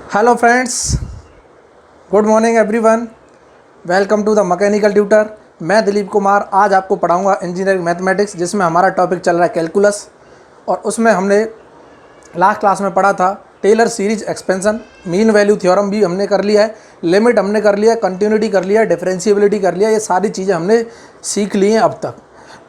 Hello friends, good morning everyone. Welcome to the mechanical tutor. मैं दिलीप कुमार आज आपको पढ़ाऊंगा इंजीनियरिंग मैथमेटिक्स, जिसमें हमारा टॉपिक चल रहा है कैलकुलस। और उसमें हमने लास्ट क्लास में पढ़ा था Taylor series expansion, mean value theorem भी हमने कर लिया है, लिमिट हमने कर लिया है, कंटिन्यूटी कर लिया है, डिफरेंशिएबिलिटी कर लिया है। ये सारी चीज़ें हमने सीख ली हैं अब तक।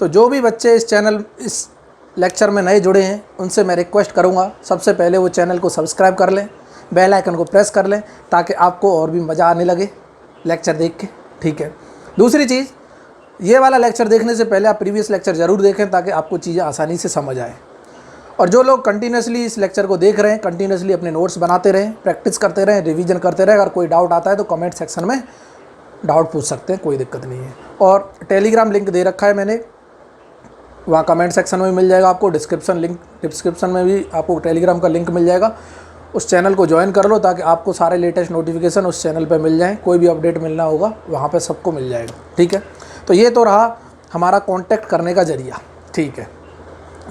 तो जो भी बच्चे इस लेक्चर में नए जुड़े हैं उनसे मैं रिक्वेस्ट करूँगा, सबसे पहले वो चैनल को सब्सक्राइब कर लें, बेल आइकन को प्रेस कर लें, ताकि आपको और भी मज़ा आने लगे लेक्चर देख के। ठीक है। दूसरी चीज़, ये वाला लेक्चर देखने से पहले आप प्रीवियस लेक्चर ज़रूर देखें, ताकि आपको चीज़ें आसानी से समझ आए। और जो लोग कंटिन्यूसली इस लेक्चर को देख रहे हैं, कंटिन्यूसली अपने नोट्स बनाते रहें, प्रैक्टिस करते रहें, रिवीजन करते रहें। अगर कोई डाउट आता है तो कमेंट सेक्शन में डाउट पूछ सकते हैं, कोई दिक्कत नहीं है। और टेलीग्राम लिंक दे रखा है मैंने, वहाँ कमेंट सेक्शन में मिल जाएगा आपको, डिस्क्रिप्शन में भी आपको टेलीग्राम का लिंक मिल जाएगा। उस चैनल को ज्वाइन कर लो, ताकि आपको सारे लेटेस्ट नोटिफिकेशन उस चैनल पे मिल जाएं। कोई भी अपडेट मिलना होगा वहाँ पे सबको मिल जाएगा। ठीक है। तो ये तो रहा हमारा कांटेक्ट करने का जरिया। ठीक है।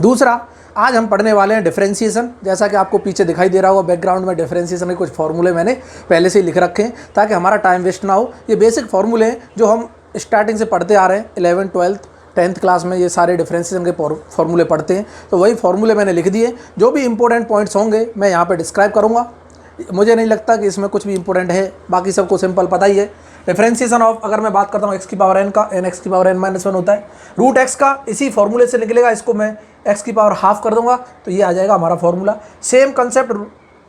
दूसरा, आज हम पढ़ने वाले हैं डिफरेंशिएशन। जैसा कि आपको पीछे दिखाई दे रहा होगा बैकग्राउंड में, डिफरेंशिएशन के कुछ फार्मूले मैंने पहले से ही लिख रखे हैं, ताकि हमारा टाइम वेस्ट ना हो। ये बेसिक फार्मूले हैं जो हम स्टार्टिंग से पढ़ते आ रहे हैं, 11th 12th 10th क्लास में ये सारे डिफरेंशिएशन के फार्मूले पढ़ते हैं। तो वही फार्मूले मैंने लिख दिए। जो भी इंपॉर्टेंट पॉइंट्स होंगे मैं यहाँ पे डिस्क्राइब करूँगा। मुझे नहीं लगता कि इसमें कुछ भी इंपॉर्टेंट है, बाकी सबको सिंपल पता ही है। डिफरेंशिएशन ऑफ, अगर मैं बात करता हूँ x की पावर n का, n x की पावर n-1 होता है। रूट x का इसी फार्मूले से निकलेगा, इसको मैं x की पावर हाफ कर दूंगा तो ये आ जाएगा हमारा फार्मूला। सेम कंसेप्ट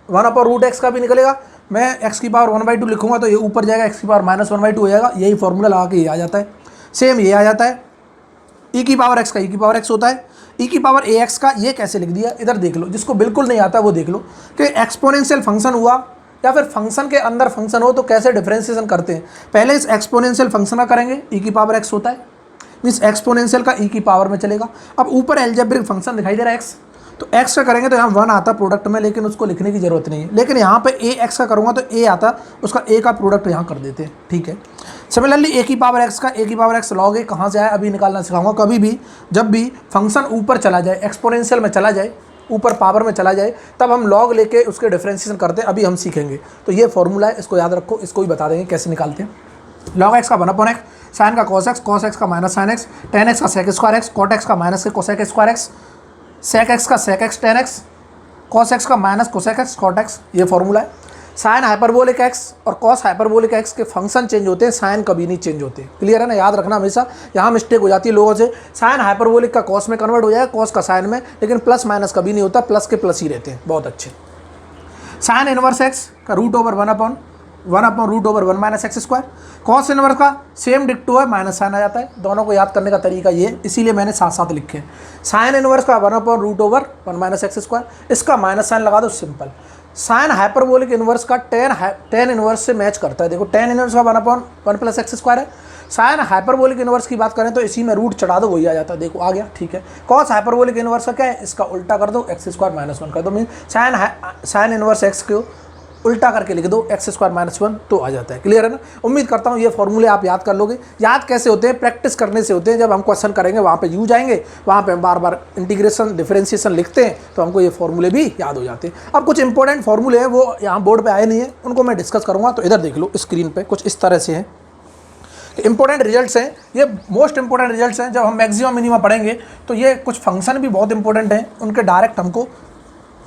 1/√x का भी निकलेगा। मैं x की पावर 1/2 लिखूंगा तो ये ऊपर जाएगा, x की पावर -1/2 हो जाएगा। यही फार्मूला लगा के ये आ जाता है। सेम ये आ जाता है। e की पावर x का e की पावर x होता है। e की पावर ax का ये कैसे लिख दिया, इधर देख लो। जिसको बिल्कुल नहीं आता वो देख लो कि एक्सपोनेंशियल फंक्शन हुआ या फिर फंक्शन के अंदर फंक्शन हो तो कैसे डिफरेंशिएशन करते हैं। पहले इस एक्सपोनेंशियल फंक्शन का करेंगे, e की पावर x होता है, मीन्स एक्सपोनेंशियल का e की पावर में चलेगा। अब ऊपर एल्जेब्रिक फंक्शन दिखाई दे रहा है x, तो x का करेंगे तो यहाँ 1 आता प्रोडक्ट में, लेकिन उसको लिखने की जरूरत नहीं है। लेकिन यहाँ पे ax का करूँगा तो a आता, उसका a का प्रोडक्ट यहाँ कर देते हैं। ठीक है। सिमिलरली a की पावर x का, a की पावर x log a कहाँ से आया अभी निकालना सिखाऊंगा। कभी भी जब भी फंक्शन ऊपर चला जाए, एक्सपोनेंशियल में चला जाए, ऊपर पावर में चला जाए, तब हम log लेके उसके डिफरेंशिएशन करते हैं। अभी हम सीखेंगे। तो ये फॉर्मूला है, इसको याद रखो। इसको ही बता देंगे कैसे निकालते हैं। log x का 1/x, साइन का cos x का minus sine x, tan x का sec square x, cot x का माइनस के cosec square x, sec x का sec x tan x, cos x का minus cosec x cot x। ये formula है। Sine hyperbolic x और cos hyperbolic x के function change होते हैं, साइन कभी नहीं चेंज होते। क्लियर है ना, याद रखना हमेशा। यहाँ मिस्टेक हो जाती है लोगों से। साइन हाइपरबोलिक का कॉस में कन्वर्ट हो जाएगा, कॉस का साइन में, लेकिन प्लस माइनस कभी नहीं होता, प्लस के प्लस ही रहते हैं। बहुत अच्छे। साइन इनवर्स x का √1/1 - x स्क्वायर। कॉस इनवर्स का सेम डिक्टो है, माइनस साइन आ जाता है। दोनों को याद करने का तरीका ये, इसीलिए मैंने साथ साथ लिखे हैं। साइन इनवर्स का 1/√1 - x स्क्वायर, इसका माइनस साइन लगा दो, सिंपल। साइन हाइपरबोलिक इनवर्स का टेन इनवर्स से मैच करता है। देखो टेन इनवर्स का 1/1 + x स्क्वायर है। साइन हाइपरबोलिक इनवर्स की बात करें तो इसी में रूट चढ़ा दो, वही आ जाता है। देखो आ गया। ठीक है। कॉस हाइपरबोलिक इनवर्स का क्या है, इसका उल्टा कर दो, x² - 1 कर दो। मीन साइन इनवर्स x को उल्टा करके लिख दो, x² - 1 तो आ जाता है। क्लियर है ना। उम्मीद करता हूँ ये फॉर्मूले आप याद कर लोगे। याद कैसे होते हैं, प्रैक्टिस करने से होते हैं। जब हम क्वेश्चन करेंगे वहाँ पे यू जाएंगे, वहाँ पे हम बार बार इंटीग्रेशन डिफरेंशिएशन लिखते हैं, तो हमको ये फॉर्मूले भी याद हो जाते हैं। अब कुछ इंपॉर्टेंट फॉर्मूले हैं, वो यहाँ बोर्ड पे आए नहीं है, उनको मैं डिस्कस करूँगा। तो इधर देख लो स्क्रीन पे, कुछ इस तरह से हैं। इंपॉर्टेंट रिजल्ट्स हैं, ये मोस्ट इंपॉर्टेंट रिजल्ट्स हैं। जब हम मैक्सिमम मिनिमम पढ़ेंगे तो ये कुछ फंक्शन भी बहुत इंपॉर्टेंट हैं, उनके डायरेक्ट हमको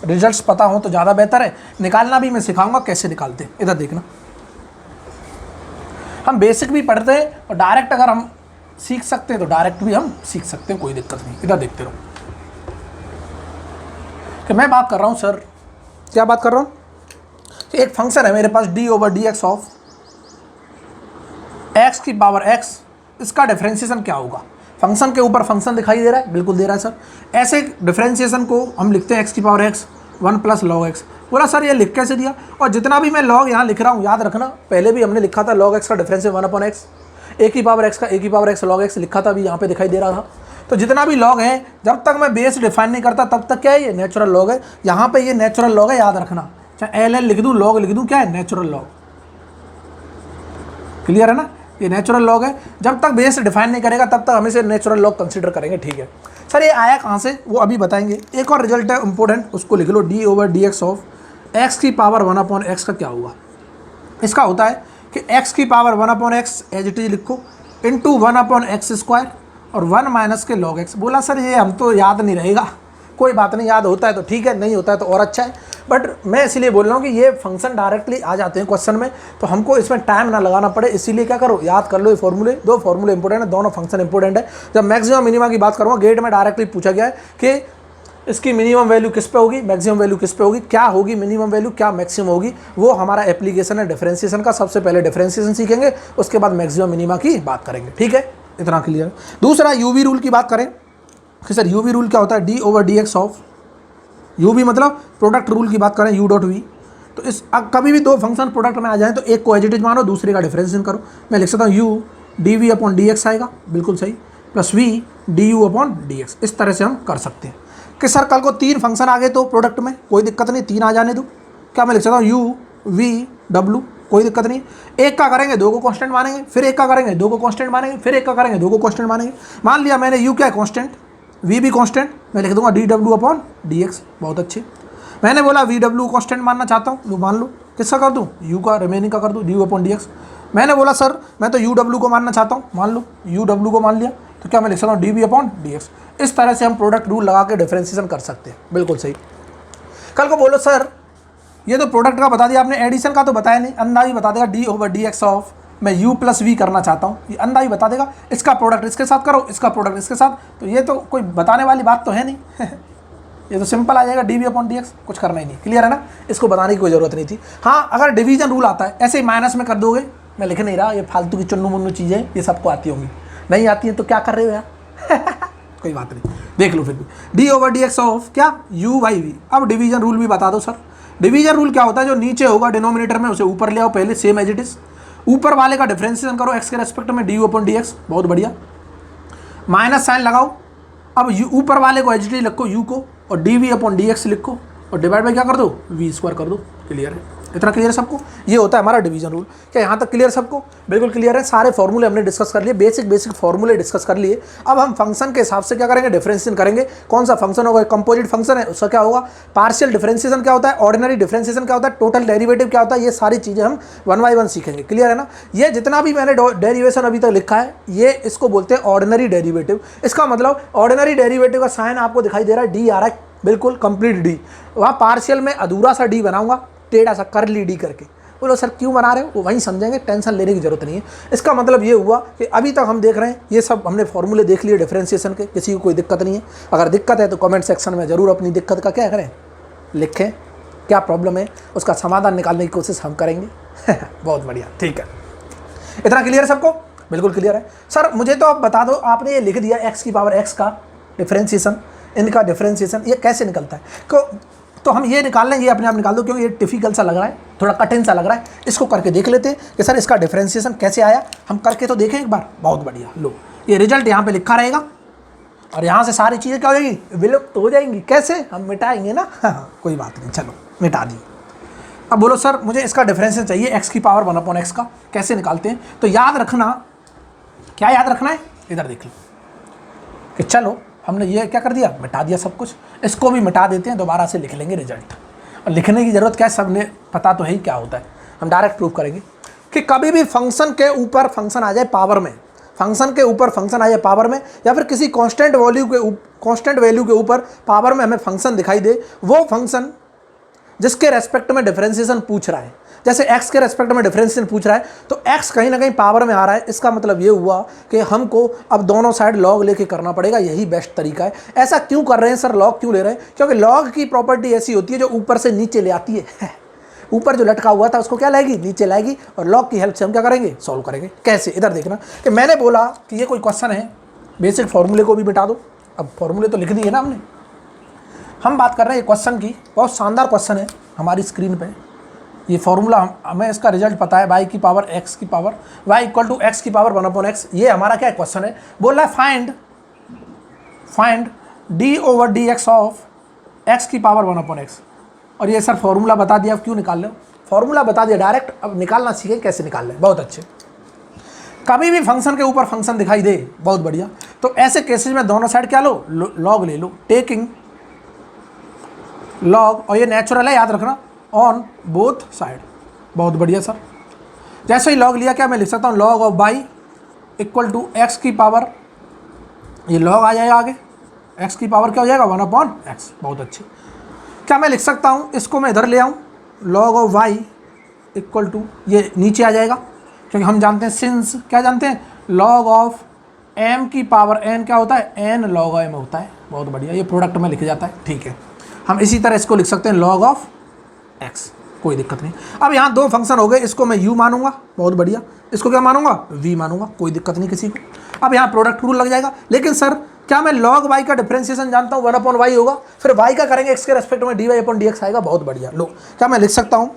रिजल्ट्स पता हो तो ज़्यादा बेहतर है। निकालना भी मैं सिखाऊंगा कैसे निकालते हैं। इधर देखना, हम बेसिक भी पढ़ते हैं और डायरेक्ट अगर हम सीख सकते हैं तो डायरेक्ट भी हम सीख सकते हैं, कोई दिक्कत नहीं। इधर देखते रहो कि मैं बात कर रहा हूँ सर, क्या बात कर रहा हूँ कि एक फंक्शन है मेरे पास d/dx ऑफ x की पावर x, इसका डिफरेंशिएशन क्या होगा। फंक्शन के ऊपर फंक्शन दिखाई दे रहा है, बिल्कुल दे रहा है सर। ऐसे डिफरेंशिएशन को हम लिखते हैं x की पावर x 1 + log x। बोला सर ये लिख कैसे दिया, और जितना भी मैं log यहाँ लिख रहा हूँ याद रखना, पहले भी हमने लिखा था log x का डिफरेंशिएशन 1/x, a की पावर x का a की पावर x log x लिखा था, अभी यहाँ पे दिखाई दे रहा था। तो जितना भी log है, जब तक मैं बेस डिफाइन नहीं करता तब तक क्या है, ये नेचुरल log है। यहाँ पे ये नेचुरल log है, याद रखना। चाहे ln लिख दूँ, log लिख दूँ, क्या है, नेचुरल log। क्लियर है ना, ये नेचुरल लॉग है। जब तक बेस डिफाइन नहीं करेगा तब तक हम इसे नेचुरल लॉग कंसीडर करेंगे। ठीक है सर, ये आया कहाँ से वो अभी बताएंगे। एक और रिजल्ट है इंपॉर्टेंट, उसको लिख लो, d/dx ऑफ x की पावर 1/x का क्या हुआ, इसका होता है कि x की power 1/x as it is लिखो इंटू 1/x² और 1 माइनस के log x। बोला सर ये हम तो याद नहीं रहेगा, कोई बात नहीं, याद होता है तो ठीक है, नहीं होता है तो और अच्छा है, बट मैं इसीलिए बोल रहा हूँ कि ये फंक्शन डायरेक्टली आ जाते हैं क्वेश्चन में, तो हमको इसमें टाइम ना लगाना पड़े, इसीलिए क्या करो, याद कर लो ये फॉर्मूले, दो फॉर्मूले इंपॉर्टेंट है, दोनों फंक्शन इंपॉर्टेंट है। जब मैक्सिमम मिनिमा की बात करूँगा, गेट में डायरेक्टली पूछा गया है कि इसकी मिनिमम वैल्यू किस पे होगी, मैक्सिमम वैल्यू किस पे होगी, क्या होगी मिनिमम वैल्यू, क्या मैक्सिमम होगी, वो हमारा एप्लीकेशन है डिफरेंशिएशन का। सबसे पहले डिफरेंशिएशन सीखेंगे, उसके बाद मैक्सिमम मिनिमा की बात करेंगे, ठीक है, इतना क्लियर। दूसरा यूवी रूल की बात करें कि सर यूवी रूल क्या होता है, d/dx ऑफ यूवी, मतलब प्रोडक्ट रूल की बात करें u.v, तो इस कभी भी दो फंक्शन प्रोडक्ट में आ जाए तो एक को एज इट इज मानो, दूसरे का डिफरेंशिएशन करो। मैं लिख सकता हूँ u dv/dx आएगा, बिल्कुल सही, प्लस v du/dx, इस तरह से हम कर सकते हैं। कि सर कल को 3 फंक्शन आ गए तो प्रोडक्ट में कोई दिक्कत नहीं, 3 आ जाने दो, क्या मैं लिख सकता हूँ u v w, कोई दिक्कत नहीं। एक का करेंगे 2 को कांस्टेंट मानेंगे, फिर एक का करेंगे 2 को कांस्टेंट मानेंगे, फिर एक का करेंगे 2 को कांस्टेंट मानेंगे। मान लिया मैंने u क्या है कांस्टेंट, v भी कांस्टेंट, मैं लिख दूंगा dw/dx, बहुत अच्छे। मैंने बोला vw कांस्टेंट मानना चाहता हूँ, लो मान लो, किसका कर दूँ, u का, रिमेनिंग का कर दूँ du/dx। मैंने बोला सर मैं तो uw को मानना चाहता हूँ, मान लो uw को मान लिया, तो क्या मैं लिख सकता हूँ dv/dx। इस तरह से हम प्रोडक्ट रूल लगा के डिफरेंशिएशन कर सकते हैं, बिल्कुल सही। कल को बोलो सर ये तो प्रोडक्ट का बता दिया आपने, एडिशन का तो बताया नहीं, अंदाज ही बता देगा d/dx ऑफ, मैं u + v करना चाहता हूँ, ये अंदाज ही बता देगा, इसका प्रोडक्ट इसके साथ करो, इसका प्रोडक्ट इसके साथ, तो ये तो कोई बताने वाली बात तो है नहीं ये तो सिंपल आ जाएगा dv/dx, कुछ करना ही नहीं, क्लियर है ना, इसको बताने की कोई ज़रूरत नहीं थी। हाँ अगर डिवीजन रूल आता है ऐसे ही माइनस में कर दोगे, मैं लिख नहीं रहा, ये फालतू की चुन्नू मुन्नू चीज़ें ये सबको आती होंगी, नहीं आती हैं तो क्या कर रहे हो यार कोई बात नहीं, देख लो फिर भी d/dx ऑफ क्या u/v। अब डिवीजन रूल भी बता दो सर, डिवीजन रूल क्या होता है, जो नीचे होगा डिनोमिनेटर में उसे ऊपर ले आओ पहले, सेम एज इट इज, ऊपर वाले का डिफरेंशिएशन करो x के रेस्पेक्ट में du/dx, बहुत बढ़िया, माइनस साइन लगाओ, अब ऊपर वाले को एच डी लिखो u को, और dv/dx लिखो, और डिवाइड बाई क्या कर दो, v² कर दो, क्लियर है, इतना क्लियर है सबको, ये होता है हमारा डिवीजन रूल। क्या यहाँ तक क्लियर सबको, बिल्कुल क्लियर है, सारे फॉर्मूले हमने डिस्कस कर लिए, बेसिक फॉर्मूले डिस्कस कर लिए। अब हम फंक्शन के हिसाब से क्या करेंगे, डिफरेंशिएशन करेंगे। कौन सा फंक्शन होगा, कंपोजिट फंक्शन है, उसका क्या होगा, पार्शियल डिफरेंशिएशन क्या होता है, ऑर्डिनरी डिफरेंशिएशन क्या होता है, टोटल डेरिवेटिव क्या होता है, ये सारी चीज़ें हम 1 बाय 1 सीखेंगे, क्लियर है ना। ये जितना भी मैंने डेरिवेशन अभी तक लिखा है, ये इसको बोलते हैं ऑर्डिनरी डेरिवेटिव। इसका मतलब ऑर्डिनरी डेरिवेटिव का साइन आपको दिखाई दे रहा है, डी आ रहा है, बिल्कुल कंप्लीट डी, वहाँ पार्शियल में अधूरा सा डी बनाऊंगा, टेढ़ा सा करली डी करके। बोलो सर क्यों बना रहे हो, वो वहीं समझेंगे, टेंशन लेने की जरूरत नहीं है। इसका मतलब ये हुआ कि अभी तक हम देख रहे हैं, ये सब हमने फॉर्मूले देख लिए डिफरेंशिएशन के, किसी को कोई दिक्कत नहीं है। अगर दिक्कत है तो कमेंट सेक्शन में ज़रूर अपनी दिक्कत का क्या करें, लिखें, क्या प्रॉब्लम है, उसका समाधान निकालने की कोशिश हम करेंगे बहुत बढ़िया, ठीक है, इतना क्लियर है सबको, बिल्कुल क्लियर है। सर मुझे तो आप बता दो, आपने ये लिख दिया x का डिफरेंशिएशन, इनका डिफरेंशिएशन ये कैसे निकलता है, तो हम ये निकाल लेंगे, अपने आप निकाल दो, क्योंकि ये डिफिकल्ट सा लग रहा है, थोड़ा कठिन सा लग रहा है। इसको करके देख लेते हैं कि सर इसका डिफरेंशिएशन कैसे आया, हम करके तो देखें एक बार, बहुत बढ़िया। लो ये रिजल्ट यहाँ पे लिखा रहेगा, और यहाँ से सारी चीज़ें क्या हो जाएंगी, विलुप्त हो जाएंगी। कैसे, हम मिटाएंगे ना कोई बात नहीं, चलो मिटा दी। अब बोलो सर मुझे इसका डिफरेंशिएशन चाहिए x की पावर 1/x का, कैसे निकालते हैं। तो याद रखना, क्या याद रखना है, इधर देख लो कि चलो हमने ये क्या कर दिया, मिटा दिया सब कुछ, इसको भी मिटा देते हैं, दोबारा से लिख लेंगे रिजल्ट। और लिखने की ज़रूरत क्या है, सबने पता तो है ही क्या होता है, हम डायरेक्ट प्रूव करेंगे कि कभी भी फंक्शन के ऊपर फंक्शन आ जाए पावर में, फंक्शन के ऊपर फंक्शन आ जाए पावर में, या फिर किसी कांस्टेंट वैल्यू के ऊपर पावर में हमें फंक्शन दिखाई दे, वो फंक्शन जिसके रेस्पेक्ट में डिफरेंशिएशन पूछ रहा है, जैसे x के रेस्पेक्ट में डिफरेंशिएशन पूछ रहा है, तो x कहीं ना कहीं पावर में आ रहा है, इसका मतलब ये हुआ कि हमको अब दोनों साइड log लेके करना पड़ेगा, यही बेस्ट तरीका है। ऐसा क्यों कर रहे हैं सर, log क्यों ले रहे हैं, क्योंकि log की प्रॉपर्टी ऐसी होती है जो ऊपर से नीचे ले आती है ऊपर जो लटका हुआ था उसको क्या लाएगी, नीचे लाएगी, और log की हेल्प से हम क्या करेंगे, सॉल्व करेंगे। कैसे, इधर देखना कि मैंने बोला कि ये कोई क्वेश्चन है, बेसिक फॉर्मूले को भी मिटा दो। अब फॉर्मूले तो लिख दिए ना हमने, हम बात कर रहे हैं क्वेश्चन की, बहुत शानदार क्वेश्चन है हमारी स्क्रीन पे। ये फॉर्मूला हमें इसका रिजल्ट पता है, y की पावर x की पावर y = x की पावर 1/x। ये हमारा क्या क्वेश्चन है, बोल रहा है फाइंड d/dx ऑफ x की पावर 1/x। और ये सर फॉर्मूला बता दिया, अब क्यों निकाल लो, फॉर्मूला बता दिया डायरेक्ट, अब निकालना सीखे कैसे निकाल लें, बहुत अच्छे। कभी भी फंक्शन के ऊपर फंक्शन दिखाई दे, बहुत बढ़िया, तो ऐसे केसेज में दोनों साइड क्या लो, लॉग ले लो, टेकिंग लॉग, और ये नेचुरल है याद रखना, ऑन बोथ साइड। बहुत बढ़िया सर। जैसे ही लॉग लिया क्या मैं लिख सकता हूँ log of y equal to x की पावर, ये लॉग आ जाएगा आगे, एक्स की पावर क्या हो जाएगा 1/x। बहुत अच्छे। क्या मैं लिख सकता हूँ इसको मैं इधर ले आऊँ log of y equal to, ये नीचे आ जाएगा क्योंकि हम जानते हैं सिंस क्या जानते हैं लॉग ऑफ m की पावर n क्या होता है n log m होता है। बहुत बढ़िया, ये प्रोडक्ट में लिखा जाता है। ठीक है, हम इसी तरह इसको लिख सकते हैं log ऑफ x, कोई दिक्कत नहीं। अब यहाँ दो फंक्शन हो गए, इसको मैं u मानूंगा, बहुत बढ़िया, इसको क्या मानूंगा v मानूंगा, कोई दिक्कत नहीं किसी को। अब यहाँ प्रोडक्ट रूल लग जाएगा। लेकिन सर क्या मैं log y का डिफरेंशिएशन जानता हूँ 1/y होगा, फिर y का करेंगे x के रेस्पेक्ट में dy/dx आएगा। बहुत बढ़िया। लो क्या मैं लिख सकता हूँ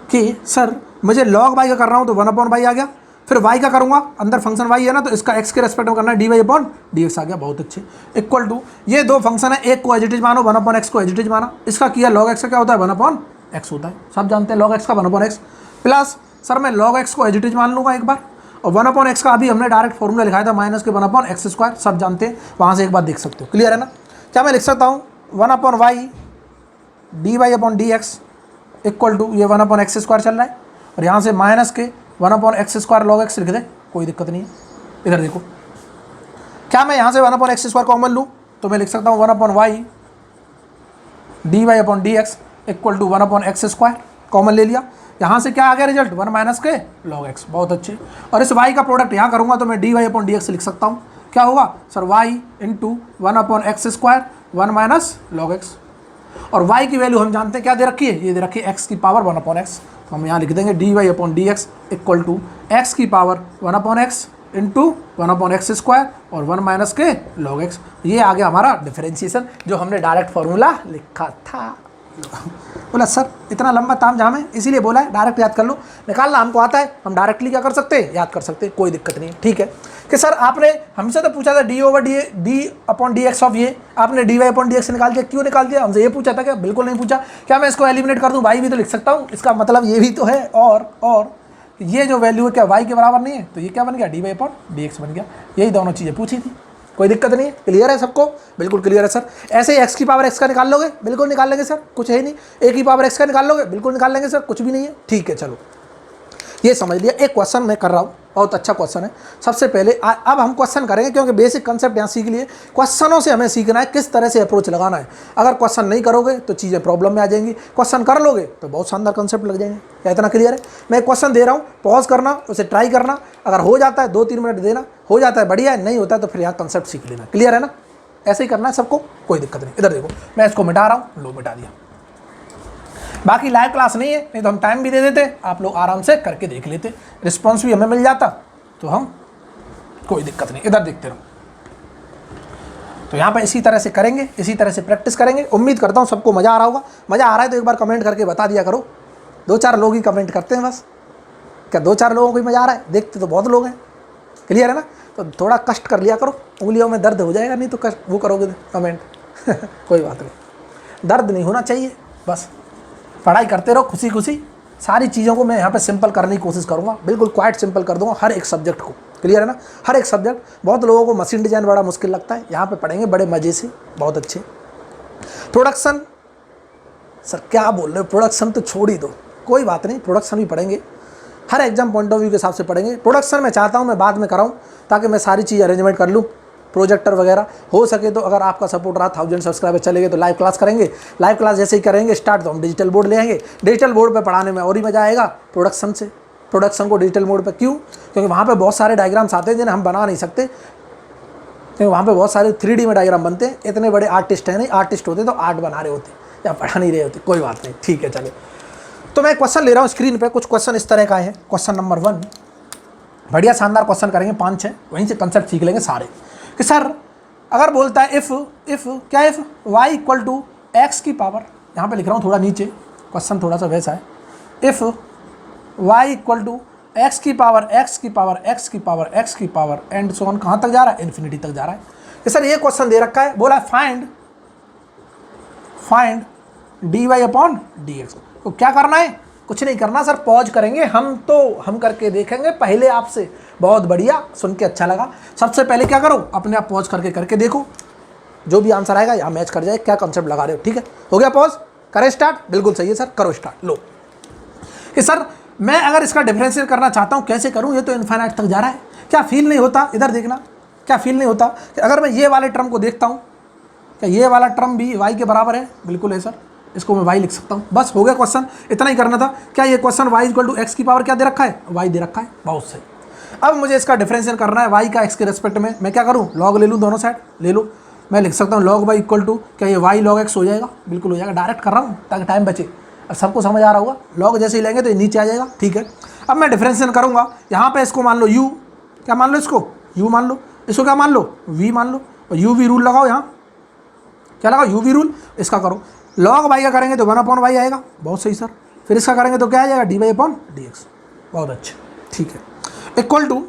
कि सर मुझे log y का कर रहा हूँ तो 1/y आ गया, फिर y का करूँगा, अंदर फंक्शन y है ना तो इसका x के रेस्पेक्ट में करना है dy/dx आ गया। बहुत अच्छे। इक्वल टू ये दो फंक्शन है, एक को एज इट इज मानो 1/x को एज इट इज माना, इसका किया log x का क्या होता है 1/x होता है, सब जानते हैं log x का 1/x। प्लस सर मैं log x को एज इट इज मान लूँगा एक बार, और 1/x का अभी हमने डायरेक्ट फॉर्मूला लिखाया था माइनस के 1/x², सब जानते हैं, वहाँ से एक बार देख सकते हो। क्लियर है ना। क्या मैं लिख सकता हूँ 1/y dy/dx इक्वल टू ये 1/x² चल रहा है, और यहाँ से माइनस के 1/x² log x लिख दे, कोई दिक्कत नहीं है। इधर देखो, क्या मैं यहाँ से 1/x² कॉमन लूँ तो मैं लिख सकता हूँ 1/y dy/dx equal to 1/x² common ले लिया, यहाँ से क्या आ गया रिजल्ट 1 माइनस के log x। बहुत अच्छे। और इस y का प्रोडक्ट यहाँ करूँगा तो मैं dy/dx लिख सकता हूँ, क्या होगा sir y into 1/x² 1 minus log x, और y की वैल्यू हम जानते हैं क्या दे रखी है, ये दे रखी है x की पावर 1/x, तो हम यहाँ लिख देंगे dy/dx इक्वल टू x की पावर 1/x इंटू 1/x² और 1 माइनस के log x। ये आ गया हमारा डिफरेंशिएशन जो हमने डायरेक्ट फार्मूला लिखा था। बोला सर इतना लंबा ताम झाम है, इसीलिए बोला है डायरेक्ट याद कर लो, निकालना हमको आता है, हम डायरेक्टली क्या कर सकते हैं याद कर सकते हैं, कोई दिक्कत नहीं है। ठीक है कि सर आपने हमसे तो पूछा था d/dx ऑफ ये, आपने dy/dx निकाल दिया, क्यों निकाल दिया, हमसे ये पूछा था क्या, बिल्कुल नहीं पूछा। क्या मैं इसको एलिमिनेट कर दूँ, y भी तो लिख सकता हूँ, इसका मतलब ये भी तो है। और ये जो वैल्यू है क्या y के बराबर नहीं है, तो ये क्या बन गया dy/dx बन गया। यही दोनों चीज़ें पूछी थी, कोई दिक्कत नहीं है। क्लियर है सबको, बिल्कुल क्लियर है सर। ऐसे ही x की पावर x का निकाल लोगे, बिल्कुल निकाल लेंगे सर, कुछ है ही नहीं। a की पावर x का निकाल लोगे, बिल्कुल निकाल लेंगे सर, कुछ भी नहीं है। ठीक है चलो, ये समझ लिया। एक क्वेश्चन मैं कर रहा हूँ, बहुत अच्छा क्वेश्चन है। सबसे पहले अब हम क्वेश्चन करेंगे क्योंकि बेसिक कंसेप्ट यहाँ सीख लिए। क्वेश्चनों से हमें सीखना है किस तरह से अप्रोच लगाना है। अगर क्वेश्चन नहीं करोगे तो चीज़ें प्रॉब्लम में आ जाएंगी, क्वेश्चन कर लोगे तो बहुत शानदार कंसेप्ट लग जाएंगे। क्या इतना क्लियर है। मैं क्वेश्चन दे रहा हूँ, पॉज करना, उसे ट्राई करना, अगर हो जाता है 2-3 मिनट देना, हो जाता है बढ़िया है, नहीं होता है तो फिर यहाँ कंसेप्ट सीख लेना। क्लियर है ना, ऐसे ही करना है सबको, कोई दिक्कत नहीं। इधर देखो मैं इसको मिटा रहा हूँ, लो मिटा दिया। बाकी लाइव क्लास नहीं है, नहीं तो हम टाइम भी दे देते, आप लोग आराम से करके देख लेते, रिस्पॉन्स भी हमें मिल जाता, तो हम कोई दिक्कत नहीं। इधर देखते रहो। तो यहाँ पे इसी तरह से करेंगे, इसी तरह से प्रैक्टिस करेंगे। उम्मीद करता हूँ सबको मज़ा आ रहा होगा। मज़ा आ रहा है तो एक बार कमेंट करके बता दिया करो। 2-4 लोग ही कमेंट करते हैं बस, क्या 2-4 लोगों को ही मज़ा आ रहा है, देखते तो बहुत लोग हैं। क्लियर है ना, तो थोड़ा कष्ट कर लिया करो, उंगलियों में दर्द हो जाएगा, नहीं तो कष्ट वो करोगे कमेंट कोई बात नहीं, दर्द नहीं होना चाहिए, बस पढ़ाई करते रहो खुशी खुशी। सारी चीज़ों को मैं यहाँ पे सिंपल करने की कोशिश करूँगा, बिल्कुल क्वाइट सिंपल कर दूँगा हर एक सब्जेक्ट को। क्लियर है ना, हर एक सब्जेक्ट। बहुत लोगों को मशीन डिज़ाइन बड़ा मुश्किल लगता है, यहाँ पे पढ़ेंगे बड़े मज़े से, बहुत अच्छे। प्रोडक्शन, सर क्या बोल रहे हो, प्रोडक्शन तो छोड़ ही दो, कोई बात नहीं, प्रोडक्शन भी पढ़ेंगे, हर एग्जाम पॉइंट ऑफ व्यू के हिसाब से पढ़ेंगे। प्रोडक्शन मैं चाहता हूँ मैं बाद में कराऊँ ताकि मैं सारी चीज़ अरेंजमेंट कर लूँ, प्रोजेक्टर वगैरह हो सके तो। अगर आपका सपोर्ट रहा 1000 सब्सक्राइबर चले गए तो लाइव क्लास करेंगे। लाइव क्लास जैसे ही करेंगे स्टार्ट तो हम डिजिटल बोर्ड ले आएंगे। डिजिटल बोर्ड पे पढ़ाने में और ही मज़ा आएगा प्रोडक्शन से। प्रोडक्शन को डिजिटल मोड पे क्यों, क्योंकि वहाँ पे बहुत सारे डायग्राम्स आते हैं जिन्हें हम बना नहीं सकते, क्योंकि वहाँ पे बहुत सारे 3D में डायग्राम बनते हैं। इतने बड़े आर्टिस्ट हैं नहीं, आर्टिस्ट होते तो आर्ट बना रहे होते या पढ़ा नहीं रहे होते। कोई बात नहीं, ठीक है चले। तो मैं क्वेश्चन ले रहा हूँ स्क्रीन पे, कुछ क्वेश्चन इस तरह का है। क्वेश्चन नंबर 1 बढ़िया शानदार क्वेश्चन करेंगे, 5-6, वहीं से कंसेप्ट सीख लेंगे सारे। कि सर अगर बोलता है इफ़ क्या, if y equal to x की पावर, यहाँ पे लिख रहा हूँ थोड़ा नीचे, क्वेश्चन थोड़ा सा वैसा है। If y equal to x की पावर एक्स की पावर एक्स की पावर एक्स की पावर एंड सो ऑन, कहाँ तक जा रहा है, इन्फिनिटी तक जा रहा है। कि सर ये क्वेश्चन दे रखा है, बोला फाइंड dy/dx। तो क्या करना है, कुछ नहीं करना सर, पॉज करेंगे हम करके देखेंगे पहले आपसे। बहुत बढ़िया, सुन के अच्छा लगा। सबसे पहले क्या करो, अपने आप पॉज करके देखो, जो भी आंसर आएगा यहाँ मैच कर जाए, क्या कंसेप्ट लगा रहे हो। ठीक है, हो गया पॉज, करें स्टार्ट? बिल्कुल सही है सर, करो स्टार्ट। लो कि सर मैं अगर इसका डिफरेंशियल करना चाहता हूँ कैसे करूँ, ये तो इन्फाइनाइट तक जा रहा है। क्या फील नहीं होता, इधर देखना, क्या फील नहीं होता कि अगर मैं ये वाले टर्म को देखता हूँ, क्या ये वाला टर्म भी y के बराबर है? बिल्कुल है सर, इसको मैं y लिख सकता हूँ। बस हो गया क्वेश्चन, इतना ही करना था। क्या ये question y equal to x की पावर क्या दे रखा है? y दे रखा है, बहुत सही। अब मुझे इसका डिफरेंशियल करना है y का x के रेस्पेक्ट में। मैं क्या करूँ, लॉग ले लूँ, दोनों साइड ले लो। मैं लिख सकता हूँ लॉग y इक्वल टू, क्या ये y लॉग x हो जाएगा? बिल्कुल हो जाएगा, डायरेक्ट कर रहा हूँ ताकि टाइम बचे। अब सबको समझ आ रहा होगा, लॉग जैसे ही लेंगे तो ये नीचे आ जाएगा, ठीक है। अब मैं डिफरेंशियल करूँगा, यहाँ पे इसको मान लो u, क्या मान लो इसको u मान लो, इसको क्या मान लो v मान लो, और u v रूल लगाओ, यहाँ क्या लगाओ u v रूल। इसका करो, लॉग y का करेंगे तो 1/y आएगा, बहुत सही सर। फिर इसका करेंगे तो क्या आ जाएगा, dy/dx, बहुत अच्छा, ठीक है। इक्वल टू,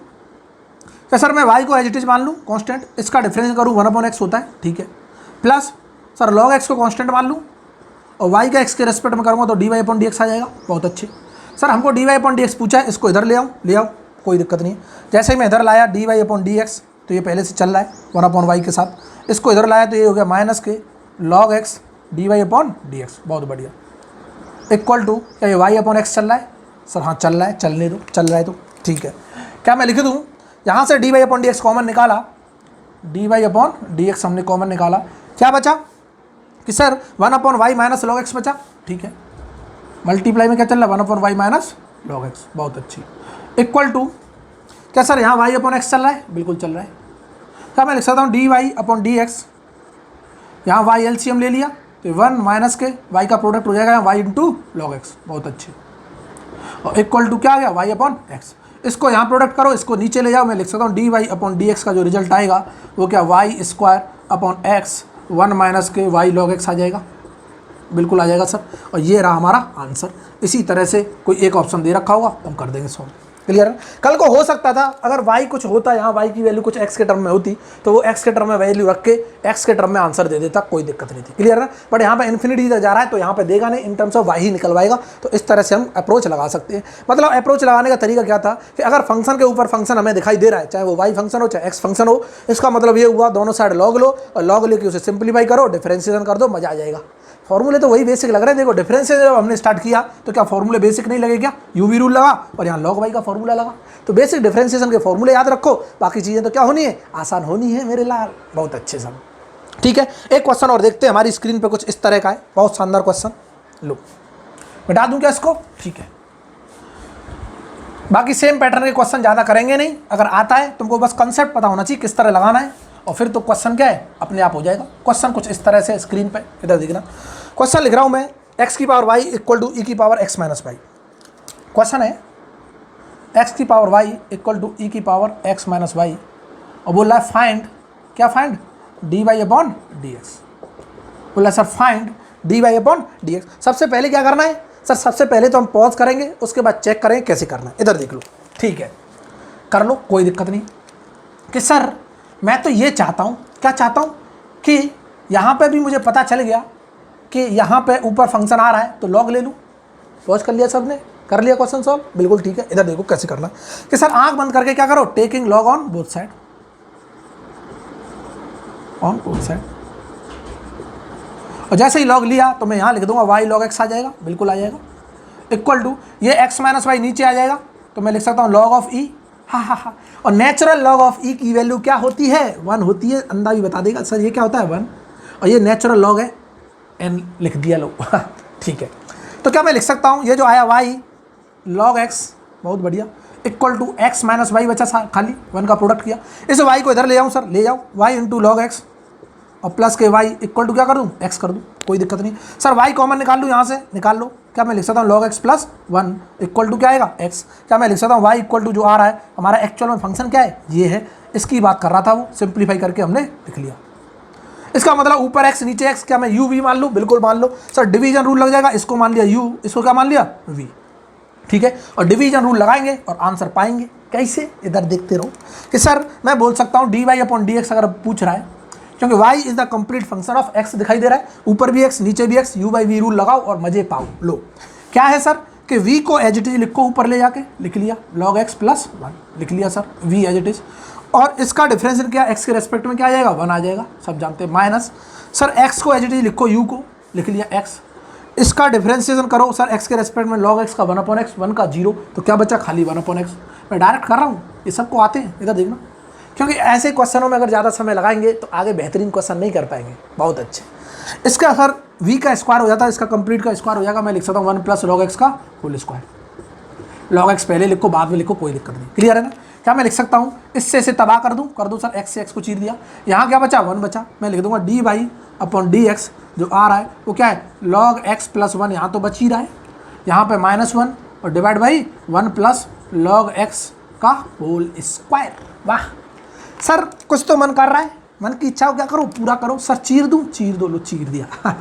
क्या सर मैं y को एज इट इज मान लूँ कांस्टेंट, इसका डिफरेंस करूँ 1/x होता है, ठीक है। प्लस सर लॉग x को कांस्टेंट मान लूँ और y का x के रेस्पेक्ट में करूँगा तो dy/dx आ जाएगा, बहुत अच्छे। सर हमको dy/dx पूछा है, इसको इधर ले आओ, कोई दिक्कत नहीं है। जैसे ही मैं इधर लाया dy/dx तो ये पहले से चल रहा है 1/y के साथ, इसको इधर लाया तो ये हो गया माइनस के log x dy/dx, बहुत बढ़िया। इक्वल टू, क्या ये y/x चल रहा है? सर हाँ चल रहा है, चलने दो, चल रहा है तो ठीक है। क्या मैं लिख दूँ, यहाँ से dy/dx कॉमन निकाला, dy/dx हमने कॉमन निकाला, क्या बचा कि sir 1/y minus log x बचा, ठीक है। मल्टीप्लाई में क्या चल रहा है, 1/y माइनस log x, बहुत अच्छी। इक्वल टू, क्या सर यहाँ y/x चल रहा है? बिल्कुल चल रहा है। क्या मैं लिख सकता हूँ dy/dx, यहाँ y एलसीएम ले लिया तो 1 माइनस के y का प्रोडक्ट हो जाएगा y इंटू log x, बहुत अच्छे। और इक्वल टू क्या आ गया, y/x। इसको यहाँ प्रोडक्ट करो, इसको नीचे ले जाओ, मैं लिख सकता हूँ dy/dx का जो रिजल्ट आएगा वो क्या, y²/x 1 माइनस के y log x आ जाएगा, बिल्कुल आ जाएगा सर। और ये रहा हमारा आंसर। इसी तरह से कोई एक ऑप्शन दे रखा होगा तो हम कर देंगे सॉल्व, क्लियर है। कल को हो सकता था अगर y कुछ होता, यहाँ y की वैल्यू कुछ x के टर्म में होती तो वो x के टर्म में वैल्यू रख के x के टर्म में आंसर दे देता, कोई दिक्कत नहीं थी, क्लियर है। बट यहाँ पे इन्फिनिटी तक जा रहा है तो यहाँ पे देगा नहीं, इन टर्म्स ऑफ y ही निकलवाएगा। तो इस तरह से हम अप्रोच लगा सकते हैं। मतलब अप्रोच लगाने का तरीका क्या था कि अगर फंक्शन के ऊपर फंक्शन हमें दिखाई दे रहा है, चाहे वो y फंक्शन हो चाहे x फंक्शन हो, इसका मतलब ये हुआ दोनों साइड लॉग लो और लॉग लेके उसे सिंप्लीफाई करो, डिफरेंशिएशन कर दो, मजा आ जाएगा। फॉर्मूले तो वही बेसिक लग रहे हैं। देखो डिफरेंशिएशन जब हमने स्टार्ट किया तो क्या फॉर्मूले बेसिक नहीं लगे क्या, u v रूल लगा और यहाँ log y का फॉर्मूला लगा। तो बेसिक डिफरेंशिएशन के फॉर्मूले याद रखो, बाकी चीज़ें तो क्या होनी है, आसान होनी है मेरे लाल, बहुत अच्छे सब, ठीक है। एक क्वेश्चन और देखते हैं, हमारी स्क्रीन पे कुछ इस तरह का है, बहुत शानदार क्वेश्चन। लो मिटा दूं क्या इसको, ठीक है। बाकी सेम पैटर्न के क्वेश्चन ज़्यादा करेंगे नहीं, अगर आता है तुमको बस कंसेप्ट पता होना चाहिए किस तरह लगाना है, और फिर तो क्वेश्चन क्या है अपने आप हो जाएगा। क्वेश्चन कुछ इस तरह से स्क्रीन पे इधर देखना, क्वेश्चन लिख रहा हूँ मैं, x की power y equal to e की power x minus y. Question है x की power y equal to e की पावर x माइनस वाई, और बोल रहा है फाइंड, क्या फाइंड, dy/dx। बोल रहा है सर फाइंड dy/dx। सबसे पहले क्या करना है सर, सबसे पहले तो हम पॉज करेंगे, उसके बाद चेक करेंगे कैसे करना है। इधर देख लो, ठीक है, कर लो, कोई दिक्कत नहीं। कि सर मैं तो ये चाहता हूँ, क्या चाहता हूँ कि यहाँ पे भी मुझे पता चल गया कि यहाँ पे ऊपर फंक्शन आ रहा है तो लॉग ले लूँ। पॉज कर लिया सबने, कर लिया क्वेश्चन सॉल्व, बिल्कुल ठीक है। इधर देखो कैसे करना कि सर आंख बंद करके क्या करो, taking log on both side, on both side. और जैसे ही लॉग लिया तो मैं यहाँ लिख दूंगा y log x आ जाएगा, बिल्कुल आ जाएगा। इक्वल टू ये x माइनस वाई नीचे आ जाएगा तो मैं लिख सकता हूँ log ऑफ e, हा। और नेचुरल log ऑफ e की वैल्यू क्या होती है, 1 होती है। अंदा भी बता देगा सर ये क्या होता है 1, और ये नेचुरल log है, n लिख दिया लो ठीक है। तो क्या मैं लिख सकता हूँ ये जो आया y log x, बहुत बढ़िया, equal to x minus y बचा खाली 1 का प्रोडक्ट किया। इस y को इधर ले जाऊँ सर, ले जाओ y इंटू लॉग एक्स और प्लस के y इक्वल टू क्या कर दूँ, x कर दूँ, कोई दिक्कत नहीं। सर y कॉमन निकाल लूँ, यहाँ से निकाल लो। क्या मैं लिख सकता हूँ log x plus 1 equal to क्या आएगा x। क्या मैं लिख सकता हूँ y इक्वल टू जो आ रहा है हमारा एक्चुअल में फंक्शन क्या है, ये है, इसकी बात कर रहा था वो, सिंप्लीफाई करके हमने लिख लिया। इसका मतलब ऊपर x नीचे x, क्या मैं u v मान लूँ, बिल्कुल मान लो सर। डिवीजन रूल लग जाएगा, इसको मान लिया u, इसको क्या मान लिया v, ठीक है। और डिवीजन रूल लगाएंगे और आंसर पाएंगे। कैसे, इधर देखते रहो कि सर मैं बोल सकता हूँ dy/dx अगर पूछ रहा है, क्योंकि y is the complete function of x दिखाई दे रहा है, ऊपर भी x नीचे भी x, u/v रूल लगाओ और मजे पाओ। लो क्या है सर कि v को एज इट इज लिखो, ऊपर ले जाके लिख लिया log x प्लस 1 लिख लिया sir, v as it is. और इसका डिफरेंशियल क्या, x के रेस्पेक्ट में क्या आ जाएगा 1 आ जाएगा, सब जानते हैं। माइनस सर x को एज इट इज लिखो, u को लिख लिया x, इसका डिफरेंशिएशन करो सर एक्स के रेस्पेक्ट में, लॉग एक्स का 1/x, 1 का 0, तो क्या बचा, खाली 1/x। मैं डायरेक्ट कर रहा हूँ, ये सबको आते हैं, इधर देखना, क्योंकि ऐसे क्वेश्चनों में अगर ज़्यादा समय लगाएंगे तो आगे बेहतरीन क्वेश्चन नहीं कर पाएंगे। बहुत अच्छे। इसका सर v का स्क्वायर हो जाता है, इसका कंप्लीट का स्क्वायर हो जाएगा, मैं लिख सकता हूँ 1 + log x का होल स्क्वायर। log x पहले लिखो बाद में लिखो, कोई दिक्कत नहीं, क्लियर है ना। क्या मैं लिख सकता हूँ, इससे इसे तबाह कर दूँ सर, x से x को चीर दिया, यहाँ क्या बचा 1 बचा, मैं लिख दूंगा dy/dx, जो आ रहा है वो क्या है log x + 1, यहाँ तो बच ही रहा है, यहाँ पे -1 और डिवाइड बाई 1 + log x का होल स्क्वायर। वाह सर, कुछ तो मन कर रहा है, मन की इच्छा हो, क्या करो, पूरा करो सर। चीर दूँ, चीर दो, लो चीर दिया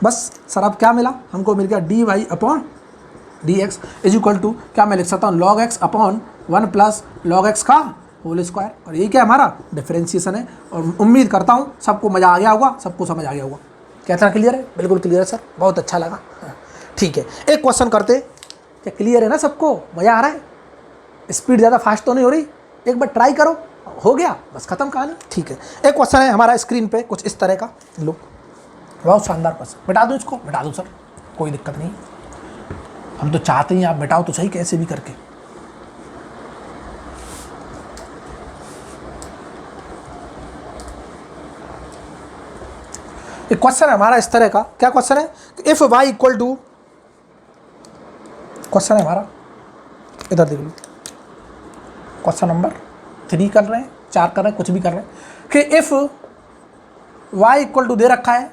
बस सर, अब क्या मिला हमको, मिल गया dy/dx = क्या मैं लिख सकता हूँ log x / 1 + log x का होल स्क्वायर, और ये क्या हमारा डिफरेंशिएशन है। और उम्मीद करता हूँ सबको मज़ा आ गया होगा, सबको समझ आ गया होगा। कैसा क्लियर है? बिल्कुल क्लियर है सर, बहुत अच्छा लगा। ठीक है, एक क्वेश्चन करते, क्या क्लियर है ना सबको, मज़ा आ रहा है, स्पीड ज़्यादा फास्ट तो नहीं हो रही, एक बार ट्राई करो, हो गया बस खत्म कहानी। ठीक है, एक क्वेश्चन है हमारा स्क्रीन पे कुछ इस तरह का, लो बहुत शानदार क्वेश्चन, मिटा दूँ इसको, मिटा दूँ सर, कोई दिक्कत नहीं, हम तो चाहते हैं आप मिटाओ तो सही, कैसे भी करके। एक क्वेश्चन है हमारा इस तरह का, क्या क्वेश्चन है, इफ y = क्वेश्चन है हमारा, इधर देख लो, क्वेश्चन नंबर 3 कर रहे हैं, 4 कर रहे हैं, कुछ भी कर रहे हैं, कि इफ y = दे रखा है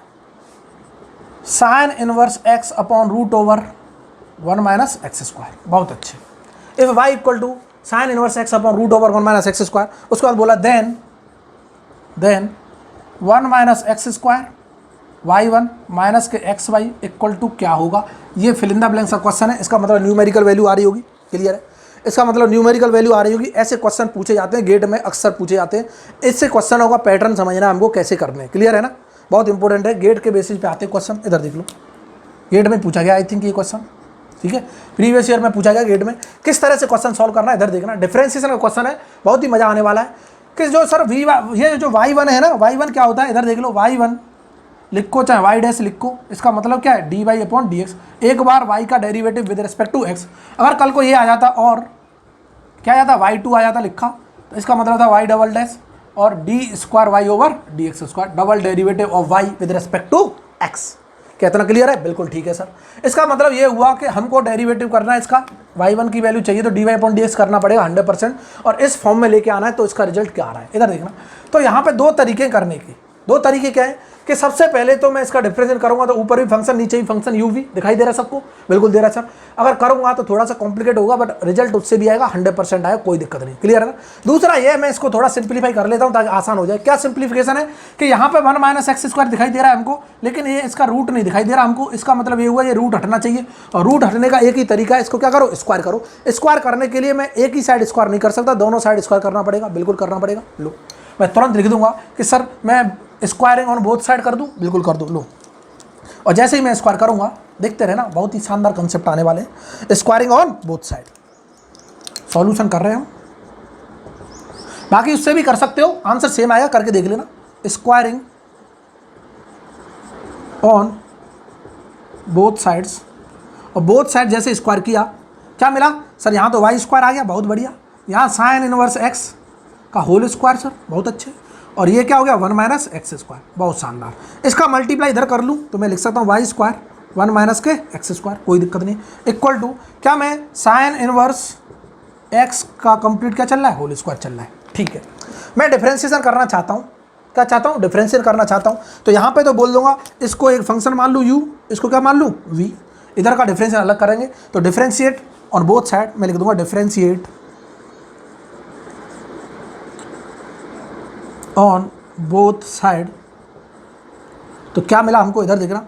sin इनवर्स x / √1 - x²। बहुत अच्छे। If y = sin inverse x / √1 - x², उसके बाद बोला देन 1 - x² y1 माइनस के xy = क्या होगा। ये फिल इन द ब्लैंक्स का क्वेश्चन है, इसका मतलब न्यूमेरिकल वैल्यू आ रही होगी, क्लियर है, इसका मतलब न्यूमेरिकल वैल्यू आ रही होगी। ऐसे क्वेश्चन पूछे जाते हैं गेट में, अक्सर पूछे जाते हैं, इससे क्वेश्चन होगा पैटर्न समझना हमको कैसे करने हैं, क्लियर है ना, बहुत इंपॉर्टेंट है, गेट के बेसिस पे आते हैं क्वेश्चन। इधर देख लो, गेट में पूछा गया आई थिंक ये क्वेश्चन, ठीक है, प्रीवियस ईयर में पूछा गया गेट में, किस तरह से क्वेश्चन सॉल्व करना है, इधर देखना, डिफरेंशिएशन का क्वेश्चन है, बहुत ही मजा आने वाला है। कि जो सर ये जो y1 है ना, y1 क्या होता है, इधर देख लो, y1 लिखो चाहे y' लिखो, इसका मतलब क्या है dy/dx, एक बार y का derivative with respect to x। अगर कल को ये आ जाता और क्या आ जाता, y2 आ जाता लिखा, तो इसका मतलब था y" और d²y/dx², double derivative of y with respect to x। क्या इतना क्लियर है? बिल्कुल ठीक है सर। इसका मतलब ये हुआ कि हमको डेरिवेटिव करना है, इसका y1 की वैल्यू चाहिए तो dy/dx करना पड़ेगा 100%, और इस फॉर्म में लेके आना है, तो इसका रिजल्ट क्या आ रहा है इधर देखना। तो यहाँ पे दो तरीके करने के, दो तरीके क्या है कि सबसे पहले तो मैं इसका डिफरेंशिएट करूंगा तो ऊपर भी फंक्शन नीचे भी फंक्शन u v दिखाई दे रहा है सबको, बिल्कुल दे रहा है सर। अगर करूंगा तो थोड़ा सा कॉम्प्लिकेट होगा, बट रिजल्ट उससे भी आएगा, 100% आएगा, कोई दिक्कत नहीं, क्लियर है ना। दूसरा ये मैं इसको थोड़ा सिंप्लीफाई कर लेता हूं ताकि आसान हो जाए। क्या सिंप्लीफिकेशन है कि यहाँ पे 1 - x² दिखाई दे रहा है हमको, लेकिन ये इसका रूट नहीं दिखाई दे रहा हमको। इसका मतलब ये हुआ ये रूट हटना चाहिए, और रूट हटने का एक ही तरीका है, इसको क्या करो, स्क्वायर करो। स्क्वायर करने के लिए मैं एक ही साइड स्क्वायर नहीं कर सकता, दोनों साइड स्क्वायर करना पड़ेगा, बिल्कुल करना पड़ेगा। लो मैं तुरंत लिख दूंगा कि सर मैं स्क्वायरिंग ऑन बोथ साइड कर दूं, बिल्कुल कर दूं। लो, और जैसे ही मैं स्क्वायर करूंगा देखते रहना, बहुत ही शानदार कंसेप्ट आने वाले हैं। Squaring on both side, solution कर रहे हो, बाकी उससे भी कर सकते हो, आंसर सेम आएगा, करके देख लेना। स्क्वायरिंग ऑन बोथ साइड्स, और बोथ साइड जैसे स्क्वायर किया क्या मिला सर, यहाँ तो y² आ गया, बहुत बढ़िया। यहाँ sin इनवर्स x का होल स्क्वायर सर, बहुत अच्छे। और ये क्या हो गया 1 - x², बहुत शानदार। इसका मल्टीप्लाई इधर कर लूँ तो मैं लिख सकता हूँ y² 1 - के x², कोई दिक्कत नहीं, इक्वल टू क्या मैं sin इनवर्स x का कंप्लीट क्या चल रहा है, होल स्क्वायर चल रहा है। ठीक है, मैं डिफरेंशिएशन करना चाहता हूँ, क्या चाहता हूँ, डिफरेंशिएट करना चाहता हूँ। तो यहाँ पे तो बोल दूंगा इसको एक फंक्शन मान लूँ u, इसको क्या मान लूँ v, इधर का डिफरेंशिएट अलग करेंगे। तो डिफरेंशिएट ऑन बोथ साइड मैं लिख दूंगा डिफरेंशिएट ऑन बोथ साइड। तो क्या मिला हमको, इधर देखना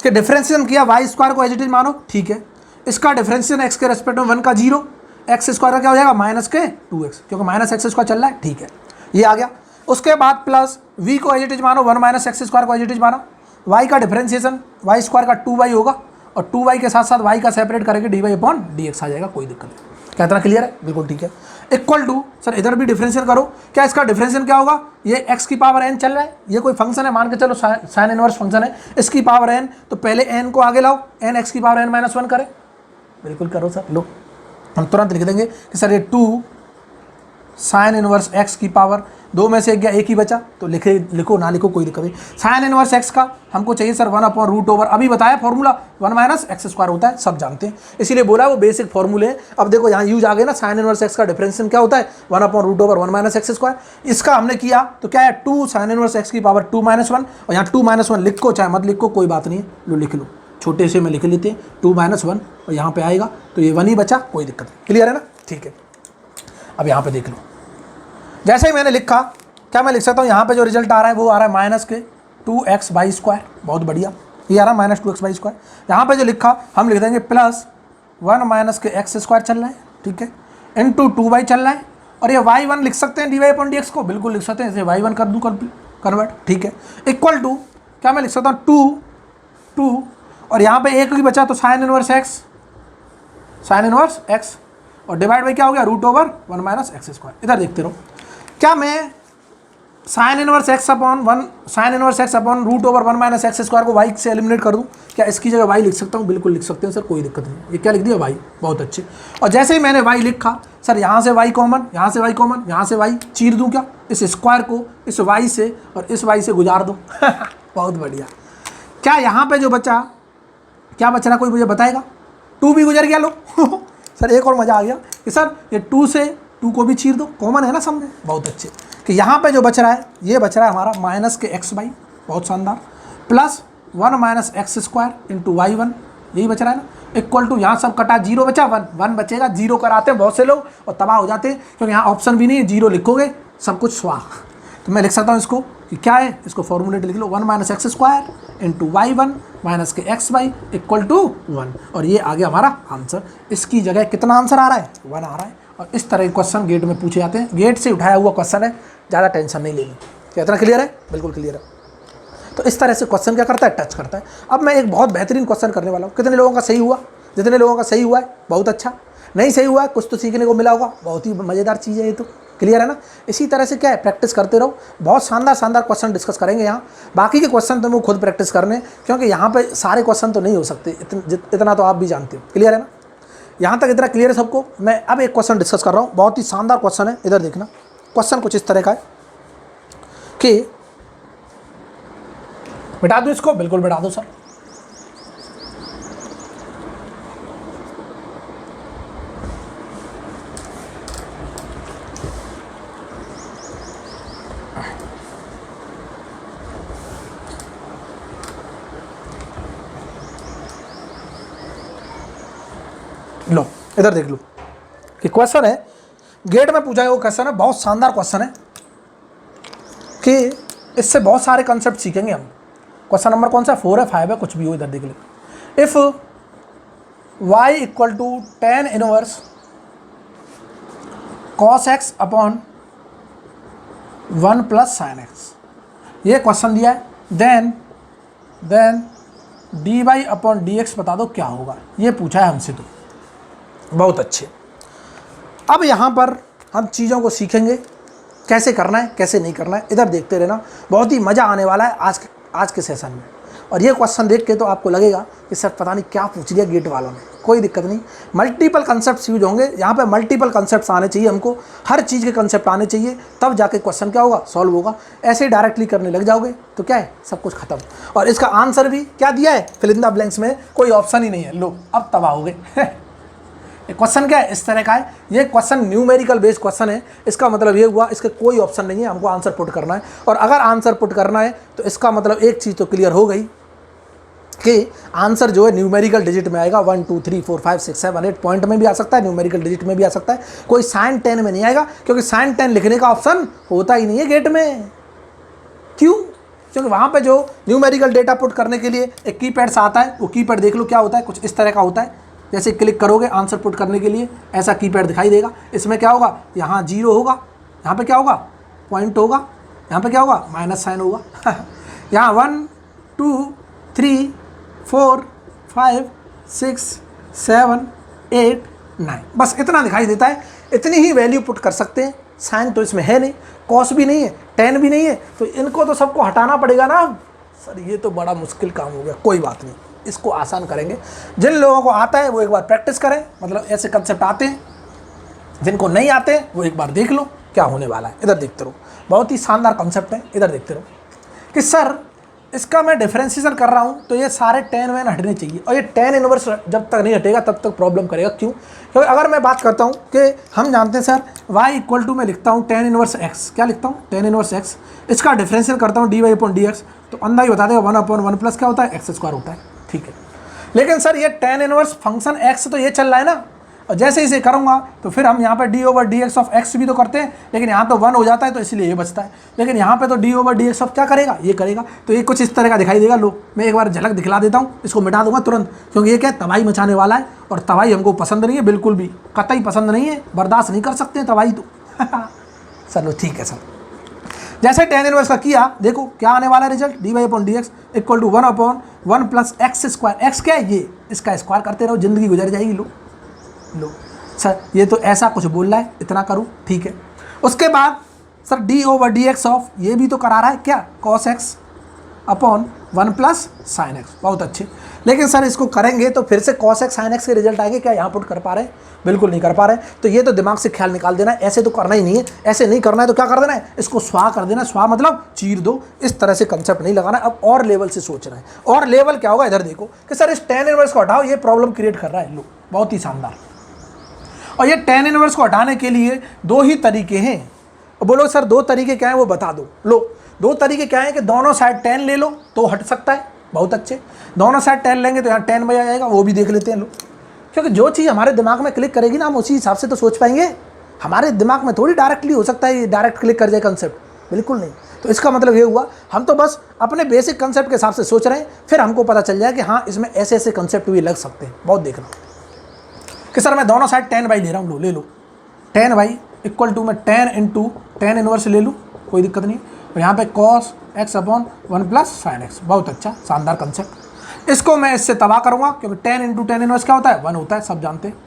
कि डिफरेंशिएशन किया, y² को एज इट इज मानो, ठीक है। इसका डिफरेंशिएशन x के रेस्पेक्ट में 1 का 0, x² का क्या हो जाएगा -2x, क्योंकि -x² चल रहा है, ठीक है, ये आ गया। उसके बाद प्लस v को एज इट इज मानो, 1 - x² को एज इट इज माना, y का डिफरेंशिएशन y² का 2y होगा, और 2y के साथ साथ y का सेपरेट करेंगे dy/dx आ जाएगा, कोई दिक्कत नहीं। क्या इतना क्लियर है? बिल्कुल ठीक है। इक्वल टू, सर इधर भी डिफरेंशियल करो, क्या इसका डिफरेंशियल क्या होगा, ये x की पावर n चल रहा है, ये कोई फंक्शन है, मान के चलो साइन इनवर्स फंक्शन है, इसकी पावर n, तो पहले n को आगे लाओ, n x की पावर n माइनस 1 करें, बिल्कुल करो सर, लो हम तुरंत लिख देंगे कि सर ये 2 साइन इनवर्स x की पावर, दो में से एक ही बचा, तो लिखो ना लिखो कोई दिक्कत नहीं। साइन इनवर्स x का हमको चाहिए सर 1/√, अभी बताया फॉर्मूला 1 माइनस एक्स स्क्वायर होता है, सब जानते हैं, इसीलिए बोला वो बेसिक फॉर्मूले हैं। अब देखो यहाँ यूज आ गया ना, साइन इनवर्स x का डिफरेंशियल क्या होता है 1/√1 माइनस एक्स स्क्वायर। इसका हमने किया तो क्या है 2 साइन इनवर्स x की पावर 2 माइनस 1, और यहाँ 2 माइनस 1 लिखो चाहे मत लिखो कोई बात नहीं है, लो लिख लो, छोटे से में लिख लेते हैं 2 माइनस 1, और यहाँ पे आएगा तो ये 1 ही बचा, कोई दिक्कत नहीं, क्लियर है ना, ठीक है। अब यहाँ पे देख लो, जैसे ही मैंने लिखा, क्या मैं लिख सकता हूँ यहाँ पे जो रिजल्ट आ रहा है वो आ रहा है माइनस के 2x बाई स्क्वायर, बहुत बढ़िया, ये आ रहा है माइनस 2x बाई स्क्वायर। यहाँ पे जो लिखा हम लिख देंगे प्लस 1 माइनस के एक्स स्क्वायर चल रहा है, ठीक है, इंटू 2y चल रहा है, और ये y1 लिख सकते हैं dy/dx को, बिल्कुल लिख सकते हैं, इसे y1 कर दूँ कन्वर्ट, ठीक है, इक्वल टू क्या मैं लिख सकता हूँ 2 और यहाँ पे एक ही बचा तो साइन इनवर्स x, और डिवाइड बाई क्या हो गया √1 माइनस एक्स स्क्वायर। इधर देखते रहो, क्या मैं sine inverse x upon √1 minus x square को y से एलिमिनेट कर दूं, क्या इसकी जगह y लिख सकता हूं, बिल्कुल लिख सकते हैं सर, कोई दिक्कत नहीं, ये क्या लिख दिया y, बहुत अच्छे। और जैसे ही मैंने y लिखा, सर यहाँ से y कॉमन, यहाँ से y कॉमन, यहाँ से y चीर दूं, क्या इस स्क्वायर को इस y से और इस y से गुजार दूं बहुत बढ़िया। क्या यहाँ पे जो बचा, क्या बच रहा कोई मुझे बताएगा, 2 भी गुजर गया, लो सर एक और मज़ा आ गया कि सर ये 2 से 2 को भी चीर दो, कॉमन है ना, समझे, बहुत अच्छे। कि यहाँ पे जो बच रहा है, ये बच रहा है हमारा माइनस के x बाई, बहुत शानदार, plus 1 minus x square into y1, यही बच रहा है ना, इक्वल टू यहाँ सब कटा, 0 बचा, 1 बचेगा, 0 कराते हैं बहुत से लोग और तबाह हो जाते हैं, क्योंकि यहाँ ऑप्शन भी नहीं है, 0 लिखोगे सब कुछ स्वाह। तो मैं लिख सकता हूँ इसको कि क्या है, इसको फॉर्मूलेट लिख लो, 1 minus x square into y1 minus के x बाई इक्वल टू 1, और ये आ गया हमारा आंसर। इसकी जगह कितना आंसर आ रहा है, 1 आ रहा है। और इस तरह के क्वेश्चन गेट में पूछे जाते हैं, गेट से उठाया हुआ क्वेश्चन है, ज़्यादा टेंशन नहीं लेनी। क्या इतना क्लियर है, बिल्कुल क्लियर है। तो इस तरह से क्वेश्चन क्या करता है, टच करता है। अब मैं एक बहुत बेहतरीन क्वेश्चन करने वाला हूँ, कितने लोगों का सही हुआ, जितने लोगों का सही हुआ है बहुत अच्छा, नहीं सही हुआ है कुछ तो सीखने को मिला होगा, बहुत ही मज़ेदार चीज़ है ये, तो क्लियर है ना। इसी तरह से क्या है, प्रैक्टिस करते रहो, बहुत शानदार क्वेश्चन डिस्कस करेंगे यहाँ। बाकी के क्वेश्चन तो वो खुद प्रैक्टिस करने, क्योंकि यहाँ पे सारे क्वेश्चन तो नहीं हो सकते, इतना तो आप भी जानते हो, क्लियर है ना। यहाँ तक इतना क्लियर है सबको। मैं अब एक क्वेश्चन डिस्कस कर रहा हूँ, बहुत ही शानदार क्वेश्चन है, इधर देखना। क्वेश्चन कुछ इस तरह का है कि, मिटा दो इसको, बिल्कुल मिटा दो सर। लो इधर देख लो कि क्वेश्चन है, गेट में पूछा है वो क्वेश्चन है, बहुत शानदार क्वेश्चन है कि इससे बहुत सारे कंसेप्ट सीखेंगे हम। क्वेश्चन नंबर कौन सा, 4 है 5 है, कुछ भी हो, इधर देख लो। If y equal to tan inverse cos x upon 1 plus sin x, ये क्वेश्चन दिया है। देन dy अपॉन dx बता दो क्या होगा, ये पूछा है हमसे। तो बहुत अच्छे। अब यहाँ पर हम चीज़ों को सीखेंगे, कैसे करना है कैसे नहीं करना है, इधर देखते रहना, बहुत ही मज़ा आने वाला है आज के सेशन में। और ये क्वेश्चन देख के तो आपको लगेगा कि सर पता नहीं क्या पूछ लिया गेट वालों ने, कोई दिक्कत नहीं, मल्टीपल कंसेप्ट यूज होंगे यहाँ पे, मल्टीपल कंसेप्ट आने चाहिए हमको, हर चीज़ के कंसेप्ट आने चाहिए, तब जाके क्वेश्चन क्या होगा, सॉल्व होगा। ऐसे ही डायरेक्टली करने लग जाओगे तो क्या है, सब कुछ खत्म। और इसका आंसर भी क्या दिया है, फिल इन द ब्लैंक्स में कोई ऑप्शन ही नहीं है, लो अब तबाह हो गए क्वेश्चन क्या है, इस तरह का है। ये क्वेश्चन न्यूमेरिकल बेस्ड क्वेश्चन है, इसका मतलब ये हुआ इसके कोई ऑप्शन नहीं है, हमको आंसर पुट करना है। और अगर आंसर पुट करना है तो इसका मतलब एक चीज़ तो क्लियर हो गई कि आंसर जो है न्यूमेरिकल डिजिट में आएगा, 1 2 3 4 5 6 7 8 पॉइंट में भी आ सकता है, न्यूमेरिकल डिजिट में भी आ सकता है, कोई साइन 10 में नहीं आएगा, क्योंकि साइन 10 लिखने का ऑप्शन होता ही नहीं है गेट में। क्यों, क्योंकि वहाँ पे जो न्यूमेरिकल डेटा पुट करने के लिए एक कीपैड सा आता है, वो कीपैड देख लो क्या होता है, कुछ इस तरह का होता है। जैसे क्लिक करोगे आंसर पुट करने के लिए ऐसा कीपैड दिखाई देगा, इसमें क्या होगा, यहाँ 0 होगा, यहाँ पे क्या होगा, पॉइंट होगा, यहाँ पे क्या होगा, माइनस साइन होगा यहाँ 1 2 3 4 5 6 7 8 9, बस इतना दिखाई देता है। इतनी ही वैल्यू पुट कर सकते हैं। साइन तो इसमें है नहीं, कॉस भी नहीं है, टेन भी नहीं है, तो इनको तो सबको हटाना पड़ेगा ना। सर ये तो बड़ा मुश्किल काम हो गया, कोई बात नहीं, इसको आसान करेंगे। जिन लोगों को आता है वो एक बार प्रैक्टिस करें, मतलब ऐसे कंसेप्ट आते हैं। जिनको नहीं आते वो एक बार देख लो क्या होने वाला है। इधर देखते रहो, बहुत ही शानदार कंसेप्ट है। इधर देखते रहो कि सर इसका मैं डिफरेंशिएशन कर रहा हूँ तो ये सारे टेन वैन हटने चाहिए, और ये टेन इनवर्स जब तक नहीं हटेगा तब तक प्रॉब्लम करेगा। क्यों? क्योंकि अगर मैं बात करता हूँ कि हम जानते हैं सर y इक्वल टू मैं लिखता हूँ टेन इनवर्स x, क्या लिखता हूँ? Tan inverse x। इसका डिफरेंशियल करता हूँ dy अपॉन dx, तो अंदर ही बता देगा 1 अपॉन 1 प्लस क्या होता है? x स्क्वायर होता है। ठीक है, लेकिन सर ये टेन इनवर्स फंक्शन x तो ये चल रहा है ना, और जैसे इसे करूँगा तो फिर हम यहाँ पे D over D X of x भी तो करते हैं, लेकिन यहाँ तो 1 हो जाता है तो इसलिए ये बचता है। लेकिन यहाँ पे तो D over D X of क्या करेगा? ये करेगा। तो ये कुछ इस तरह का दिखाई देगा। लो मैं एक बार झलक दिखला देता हूँ, इसको मिटा दूंगा तुरंत, क्योंकि ये क्या तबाही मचाने वाला है, और तबाही हमको पसंद नहीं है, बिल्कुल भी कतई पसंद नहीं है, बर्दाश्त नहीं कर सकते हैं तबाही तो। चलो ठीक है सर, जैसे टेन इनवर्स का किया, देखो क्या आने वाला है result, d Y upon D x equal to 1 upon 1 plus x square. X क्या है? ये, इसका स्क्वायर करते रहो, जिंदगी गुजर जाएगी। लो सर ये तो ऐसा कुछ बोल रहा है, इतना करूँ, ठीक है। उसके बाद sir D over D X of, ये भी तो करा रहा है क्या? Cos x upon 1 plus sine x. बहुत अच्छे, लेकिन सर इसको करेंगे तो फिर से कॉस एक्स साइन एक्स के रिजल्ट आएंगे क्या? यहाँ पुट कर पा रहे हैं? बिल्कुल नहीं कर पा रहे। तो ये तो दिमाग से ख्याल निकाल देना है, ऐसे तो करना ही नहीं है। ऐसे नहीं करना है तो क्या कर देना है? इसको स्वाह कर देना। स्वाह मतलब चीर दो, इस तरह से कंसेप्ट नहीं लगाना। अब और लेवल से सोचना है। और लेवल क्या होगा? इधर देखो कि सर इस टेन इनवर्स को हटाओ, ये प्रॉब्लम क्रिएट कर रहा है। लो बहुत ही शानदार। और ये टेन इनवर्स को हटाने के लिए दो ही तरीके हैं। बोलो सर दो तरीके क्या है वो बता दो। लो दो तरीके क्या है कि दोनों साइड 10 ले लो तो हट सकता है। बहुत अच्छे, दोनों साइड 10 लेंगे तो यहाँ 10 बजा जाएगा, वो भी देख लेते हैं। लो, क्योंकि जो चीज़ हमारे दिमाग में क्लिक करेगी ना, हम उसी हिसाब से तो सोच पाएंगे। हमारे दिमाग में थोड़ी डायरेक्टली हो सकता है डायरेक्ट क्लिक कर जाए कंसेप्ट, बिल्कुल नहीं। तो इसका मतलब ये हुआ हम तो बस अपने बेसिक कंसेप्ट के हिसाब से सोच रहे हैं, फिर हमको पता चल जाए कि हाँ इसमें ऐसे ऐसे कंसेप्ट भी लग सकते हैं। बहुत देखना कि सर मैं दोनों साइड 10 बाई ले रहा हूँ। लो ले लो, 10 बाई इक्वल टू मैं 10 इंटू 10 इनवर्स ले लूँ, कोई दिक्कत नहीं। और यहाँ पे cos x upon 1 plus sine x. बहुत अच्छा शानदार कंसेप्ट। इसको मैं इससे तबाह करूँगा, क्योंकि 10 इंटू 10 इनवर्स क्या होता है? 1 होता है, सब जानते हैं।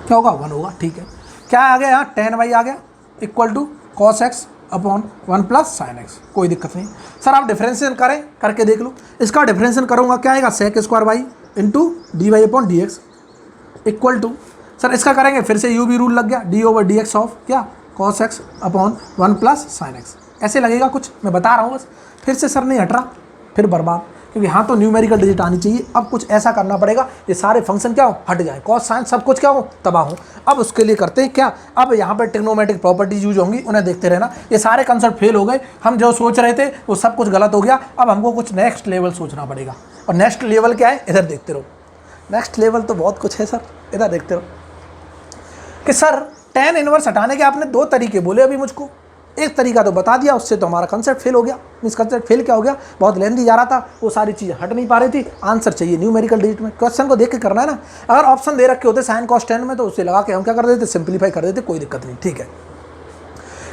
क्या होगा? 1 होगा। ठीक है, क्या आ गया यहाँ? 10 बाई आ गया equal to cos x upon 1 plus sine x. कोई दिक्कत नहीं। सर आप डिफरेंशियल करें, करके देख लो। इसका डिफरेंशियल करूँगा, क्या आएगा? Sec square by into D Y upon D x equal to, sir इसका करेंगे फिर से यू भी रूल लग गया, D over D X of क्या? Cos x upon 1 plus sine X. ऐसे लगेगा कुछ, मैं बता रहा हूँ बस। फिर से सर नहीं हट रहा, फिर बर्बाद, क्योंकि यहाँ तो न्यूमेरिकल डिजिट आनी चाहिए। अब कुछ ऐसा करना पड़ेगा ये सारे फंक्शन क्या हो? हट जाए, कॉस साइन सब कुछ क्या हो? तबाह हो। अब उसके लिए करते हैं क्या? अब यहाँ पर ट्रिग्नोमेट्रिक प्रॉपर्टीज यूज होंगी, उन्हें देखते रहना। ये सारे कंसेप्ट फेल हो गए, हम जो सोच रहे थे वो सब कुछ गलत हो गया। अब हमको कुछ नेक्स्ट लेवल सोचना पड़ेगा, और नेक्स्ट लेवल क्या है? इधर देखते रहो। नेक्स्ट लेवल तो बहुत कुछ है सर, इधर देखते रहो कि सर टेन इनवर्स हटाने के आपने दो तरीके बोले अभी मुझको। एक तरीका तो बता दिया, उससे तो हमारा कंसेप्ट फेल हो गया। मीन्स कंसेप्ट फेल क्या हो गया? बहुत लेंदी जा रहा था, वो सारी चीज़ें हट नहीं पा रही थी। आंसर चाहिए न्यूमेरिकल डिजिट में, क्वेश्चन को देख के करना है ना। अगर ऑप्शन दे रखे होते साइन कॉस 10 में, तो उससे लगा के हम क्या कर देते? सिंप्लीफाई कर देते, कोई दिक्कत नहीं। ठीक है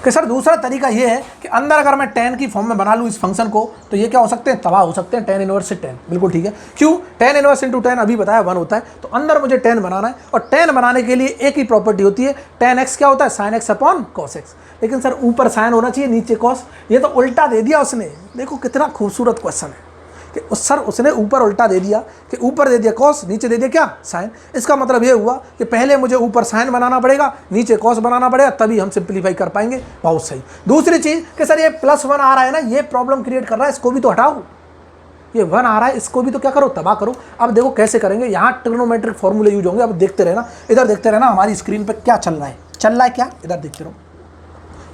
कि सर दूसरा तरीका ये है कि अंदर अगर मैं 10 की फॉर्म में बना लूँ इस फंक्शन को, तो ये क्या हो सकते हैं? तबाह हो सकते हैं। 10 इनवर्स से 10, बिल्कुल ठीक है। क्यों? 10 इनवर्स इंटू 10 अभी बताया 1 होता है, तो अंदर मुझे 10 बनाना है। और 10 बनाने के लिए एक ही प्रॉपर्टी होती है, tan x क्या होता है? Sine x upon cos x. लेकिन सर ऊपर साइन होना चाहिए, नीचे कॉस। ये तो उल्टा दे दिया उसने। देखो कितना खूबसूरत क्वेश्चन है कि सर उसने ऊपर उल्टा दे दिया, कि ऊपर दे दिया कॉस, नीचे दे दिया क्या? साइन। इसका मतलब ये हुआ कि पहले मुझे ऊपर साइन बनाना पड़ेगा, नीचे कॉस बनाना पड़ेगा, तभी हम सिंप्लीफाई कर पाएंगे। बहुत सही। दूसरी चीज़ कि सर ये +1 आ रहा है ना, ये प्रॉब्लम क्रिएट कर रहा है, इसको भी तो हटाओ। ये 1 आ रहा है, इसको भी तो क्या करो? तबाह करो। अब देखो कैसे करेंगे, यहाँ ट्रिग्नोमेट्रिक फॉर्मूले यूज होंगे। अब देखते रहना, इधर देखते रहना हमारी स्क्रीन पर क्या चल रहा है। चल रहा है क्या? इधर देखते रहो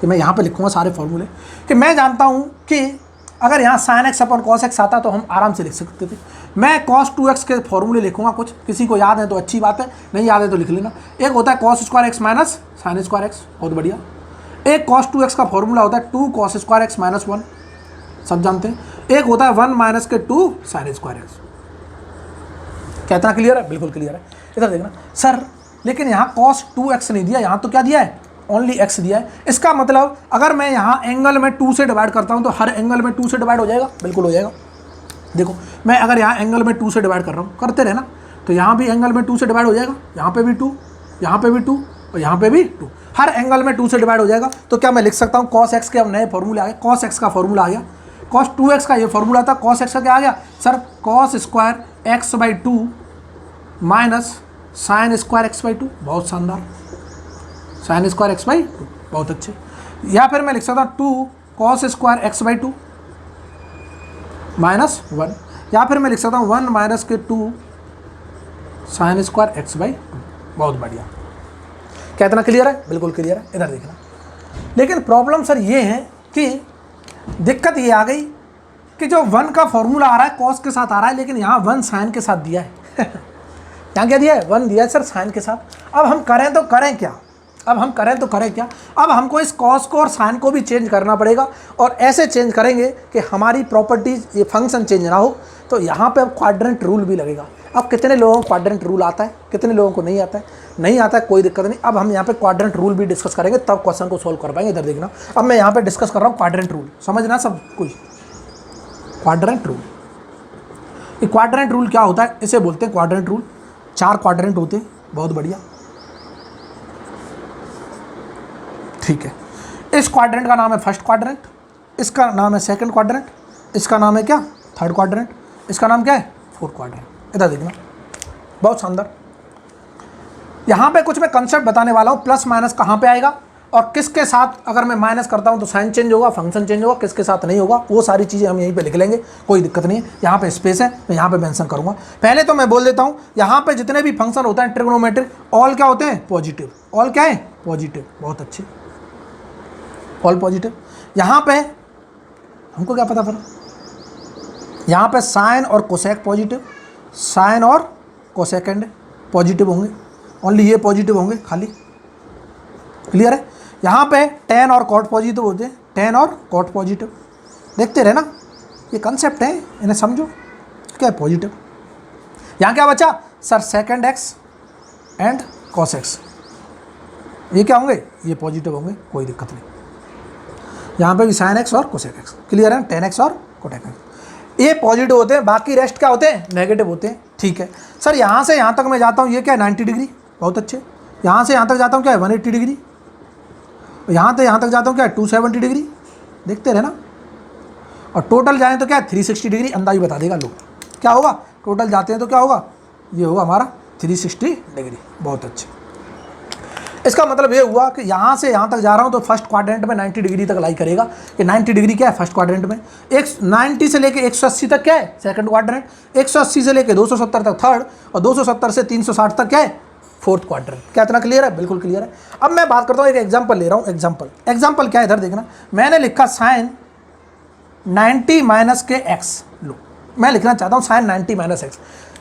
कि मैं यहाँ पर लिखूँगा सारे फॉर्मूले। कि मैं जानता हूँ कि अगर यहाँ sine x upon cos x आता तो हम आराम से लिख सकते थे। मैं कॉस 2x के फॉर्मूले लिखूंगा कुछ, किसी को याद है तो अच्छी बात है, नहीं याद है तो लिख लेना। एक होता है cos square x minus sine square x, बहुत बढ़िया। एक कॉस 2x का फॉर्मूला होता है 2 कॉस स्क्वायर एक्स माइनस 1, सब जानते हैं। एक होता है 1 माइनस के 2 साइन स्क्वायर एक्स। क्या इतना क्लियर है? बिल्कुल क्लियर है। इधर देखना सर, लेकिन यहाँ कॉस 2x नहीं दिया, यहाँ तो क्या दिया है? ओनली x दिया है। इसका मतलब अगर मैं यहाँ एंगल में 2 से डिवाइड करता हूँ तो हर एंगल में 2 से डिवाइड हो जाएगा, बिल्कुल हो जाएगा। देखो मैं अगर यहाँ एंगल में 2 से डिवाइड कर रहा हूँ, करते रहना, तो यहाँ भी एंगल में 2 से डिवाइड हो जाएगा। यहाँ पे भी 2, यहाँ पे भी 2, और यहाँ पे भी 2, हर एंगल में 2 से डिवाइड हो जाएगा। तो क्या मैं लिख सकता हूँ cos x के अब नए फॉर्मूले आ गए, cos x का फॉर्मूला आ गया, cos 2x का ये फॉर्मूला था, cos x का क्या आ गया sir, cos square x/2 minus sine square x/2, बहुत शानदार, साइन स्क्वायर x/2, बहुत अच्छे। या फिर मैं लिख सकता हूँ 2 cos स्क्वायर x/2 माइनस 1, या फिर मैं लिख सकता हूँ 1 माइनस के 2 साइन स्क्वायर x/2, बहुत बढ़िया। क्या इतना क्लियर है? बिल्कुल क्लियर है। इधर देखना, लेकिन प्रॉब्लम सर ये है कि दिक्कत ये आ गई कि जो 1 का फॉर्मूला आ रहा है cos के साथ आ रहा है, लेकिन यहाँ 1 साइन के साथ दिया है यहाँ क्या दिया है? 1 दिया है सर साइन के साथ। अब हम करें तो करें क्या? अब हमको इस cos को और साइन को भी चेंज करना पड़ेगा, और ऐसे चेंज करेंगे कि हमारी प्रॉपर्टीज, ये फंक्शन चेंज ना हो। तो यहाँ पे अब क्वाड्रेंट रूल भी लगेगा। अब कितने लोगों को क्वाड्रेंट रूल आता है, कितने लोगों को नहीं आता है? नहीं आता है, कोई दिक्कत नहीं। अब हम यहाँ पे क्वाड्रेंट रूल भी डिस्कस करेंगे, तब क्वेश्चन को सोल्व कर पाएंगे। इधर देखना, अब मैं यहाँ पे डिस्कस कर रहा हूँ क्वाड्रेंट रूल, समझना सब कुछ। क्वाड्रेंट रूल, ये क्वाड्रेंट रूल क्या होता है? इसे बोलते हैं क्वाड्रेंट रूल। 4 क्वाड्रेंट होते हैं, बहुत बढ़िया, ठीक है। इस क्वाड्रेंट का नाम है फर्स्ट क्वाड्रेंट, इसका नाम है सेकंड क्वाड्रेंट, इसका नाम है क्या? थर्ड क्वाड्रेंट, इसका नाम क्या है? Fourth quadrant. इधर देखना, बहुत शानदार। यहाँ पे कुछ मैं कंसेप्ट बताने वाला हूँ, प्लस माइनस कहाँ पे आएगा और किसके साथ अगर मैं माइनस करता हूँ तो साइन चेंज होगा, फंक्शन चेंज होगा, किसके साथ नहीं होगा, वो सारी चीज़ें हम यहीं पे लिख लेंगे, कोई दिक्कत नहीं है। यहाँ पे स्पेस है, मैं यहाँ पे मेंशन करूँगा। पहले तो मैं बोल देता हूँ, यहाँ पे जितने भी फंक्शन होते हैं ट्रिग्नोमेट्रिक, ऑल क्या होते हैं? पॉजिटिव। ऑल क्या है? पॉजिटिव, बहुत अच्छे, ऑल पॉजिटिव। यहाँ पे हमको क्या पता फिर, यहाँ पे साइन और कोसेक पॉजिटिव, साइन और कोसेकेंड पॉजिटिव होंगे, ओनली ये पॉजिटिव होंगे खाली, क्लियर है। यहाँ पे टेन और कॉट पॉजिटिव होते हैं, टेन और कॉट पॉजिटिव, देखते रहे ना, ये कंसेप्ट है, इन्हें समझो। क्या है? पॉजिटिव। यहाँ क्या बचा sir? Second x and cos x, ये क्या होंगे? ये पॉजिटिव होंगे, कोई दिक्कत नहीं। यहाँ पे भी साइन एक्स और कोसेक एक्स, क्लियर है, टेन एक्स और कोटेक एक्स, ये पॉजिटिव होते हैं, बाकी रेस्ट क्या होते हैं? नेगेटिव होते हैं, ठीक है। सर यहाँ से यहाँ तक मैं जाता हूँ, ये क्या है? 90 डिग्री, बहुत अच्छे। यहाँ से यहाँ तक जाता हूँ, क्या है? 180 डिग्री। यहाँ से यहाँ तक जाता हूँ, क्या है? 270 डिग्री, देखते रहे ना। और टोटल जाएँ तो क्या है? 360 डिग्री, अंदाज़ बता देगा लोग क्या होगा। टोटल जाते हैं तो क्या होगा? ये होगा हमारा 360 डिग्री, बहुत अच्छे। इसका मतलब ये हुआ कि यहाँ से यहाँ तक जा रहा हूँ तो फर्स्ट क्वाड्रेंट में 90 डिग्री तक लाई करेगा, कि 90 डिग्री क्या है? फर्स्ट क्वाड्रेंट में। 90 से लेके 180 तक क्या है? Second quadrant. 180 से लेके 270 तक थर्ड, और 270 से 360 तक क्या है? Fourth quadrant. क्या इतना क्लियर है? बिल्कुल क्लियर है। अब मैं बात करता हूँ, एक एग्जाम्पल ले रहा हूँ। एग्जाम्पल क्या है? इधर देखना, मैंने लिखा साइन 90 माइनस के एक्स। लो, मैं लिखना चाहता हूँ साइन 90 माइनस एक्स,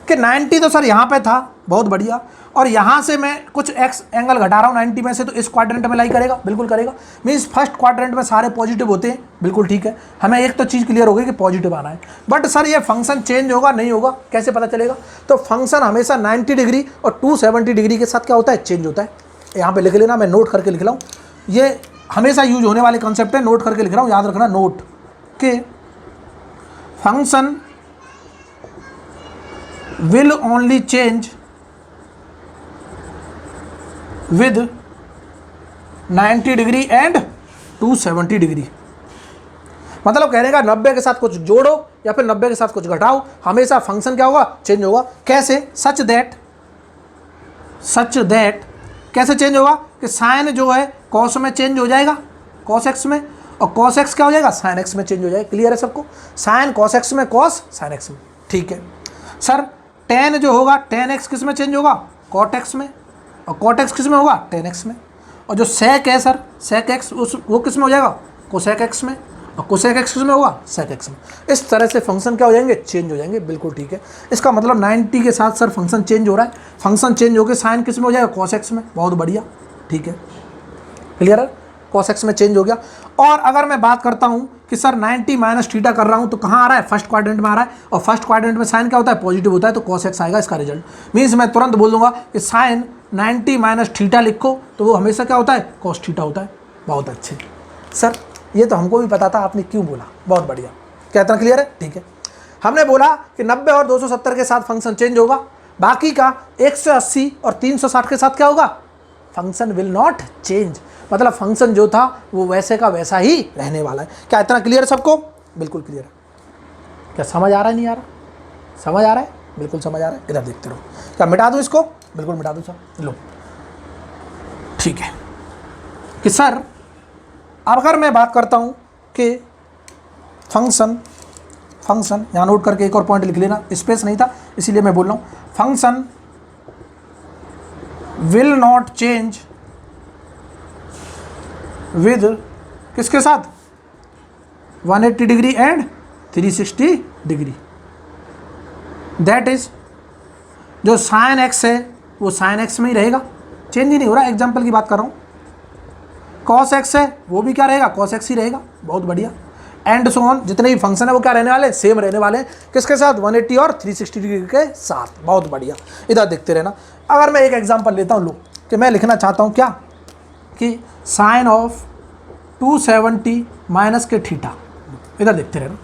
कि 90 तो सर यहाँ पे था, बहुत बढ़िया, और यहाँ से मैं कुछ एक्स एंगल घटा रहा हूँ 90 में से, तो इस क्वाड्रेंट में लाई करेगा, बिल्कुल करेगा। मीन्स फर्स्ट क्वाड्रेंट में सारे पॉजिटिव होते हैं, बिल्कुल ठीक है। हमें एक तो चीज़ क्लियर हो गई कि पॉजिटिव आना है। बट सर ये फंक्शन चेंज होगा नहीं होगा, कैसे पता चलेगा? तो फंक्शन हमेशा 90 डिग्री और 270 डिग्री के साथ क्या होता है? चेंज होता है। यहाँ पर लिख लेना, मैं नोट करके लिख रहा हूँ, ये हमेशा यूज होने वाले कॉन्सेप्ट है, नोट करके लिख रहा हूँ, याद रखना। नोट के function will only change with 90 degree and 270 degree. मतलब कहने का 90 के साथ कुछ जोड़ो या फिर 90 के साथ कुछ घटाओ, हमेशा फंक्शन क्या होगा? चेंज होगा। कैसे? सच दैट कैसे चेंज होगा? कि साइन जो है कॉस में चेंज हो जाएगा, कॉस एक्स में, और कॉस एक्स क्या हो जाएगा? साइन एक्स में चेंज हो जाएगा। क्लियर है सबको? साइन कॉस एक्स में, कॉस साइन एक्स में, ठीक है। सर टेन जो होगा, टेन एक्स किस में चेंज होगा? कॉट एक्स में, और कॉट एक्स किस में होगा? टेन एक्स में। और जो सेक है सर, सेक एक्स, वो किस में हो जाएगा? कोसेक एक्स में, और कोसेक एक्स किस में होगा? सेक एक्स में। इस तरह से फंक्शन क्या हो जाएंगे? चेंज हो जाएंगे, बिल्कुल ठीक है। इसका मतलब 90 के साथ सर फंक्शन चेंज हो रहा है, फंक्शन चेंज होकर साइन किस में हो जाएगा? कॉस एक्स में, बहुत बढ़िया, ठीक है, क्लियर है। कॉस एक्स में चेंज हो गया। और अगर मैं बात करता हूँ कि सर 90 माइनस थीटा कर रहा हूँ, तो कहाँ आ रहा है? फर्स्ट क्वाड्रेंट में आ रहा है, और फर्स्ट क्वाड्रेंट में साइन क्या होता है? पॉजिटिव होता है, तो कॉस एक्स आएगा इसका रिजल्ट। मीन्स मैं तुरंत बोल दूंगा कि साइन 90 माइनस थीटा लिखो, तो वो हमेशा क्या होता है? कॉस थीटा होता है। बहुत अच्छे सर, ये तो हमको भी पता था, आपने क्यों बोला, बहुत बढ़िया। क्या इतना क्लियर है? ठीक है। हमने बोला कि 90 और 270 के साथ फंक्शन चेंज होगा, बाकी का 180 और 360 के साथ क्या होगा? फंक्शन विल नॉट चेंज, मतलब फंक्शन जो था वो वैसे का वैसा ही रहने वाला है। क्या इतना क्लियर है सबको? बिल्कुल क्लियर है। क्या समझ आ रहा है, नहीं आ रहा? समझ आ रहा है, बिल्कुल समझ आ रहा है। इधर देखते रहो। क्या मिटा दूँ इसको? बिल्कुल मिटा दूँ सर, लो ठीक है। कि सर अब अगर मैं बात करता हूँ कि फंक्शन यहाँ नोट करके एक और पॉइंट लिख लेना, स्पेस नहीं था इसीलिए मैं बोल रहा हूँ, function will not change with किसके साथ? 180 degree and 360 degree. That is जो साइन एक्स है वो साइन एक्स में ही रहेगा, चेंज ही नहीं हो रहा। एग्जाम्पल की बात कर रहा हूँ। कॉस एक्स है वो भी क्या रहेगा? कॉस एक्स ही रहेगा। बहुत बढ़िया। एंड सो ऑन, जितने भी फंक्शन है वो क्या रहने वाले? सेम रहने वाले हैं। किसके साथ? 180 और 360 डिग्री के साथ। बहुत बढ़िया, इधर देखते रहना। अगर मैं एक एग्जांपल लेता हूँ, लो कि मैं लिखना चाहता हूँ क्या कि साइन ऑफ 270 माइनस के थीटा। इधर देखते रहना,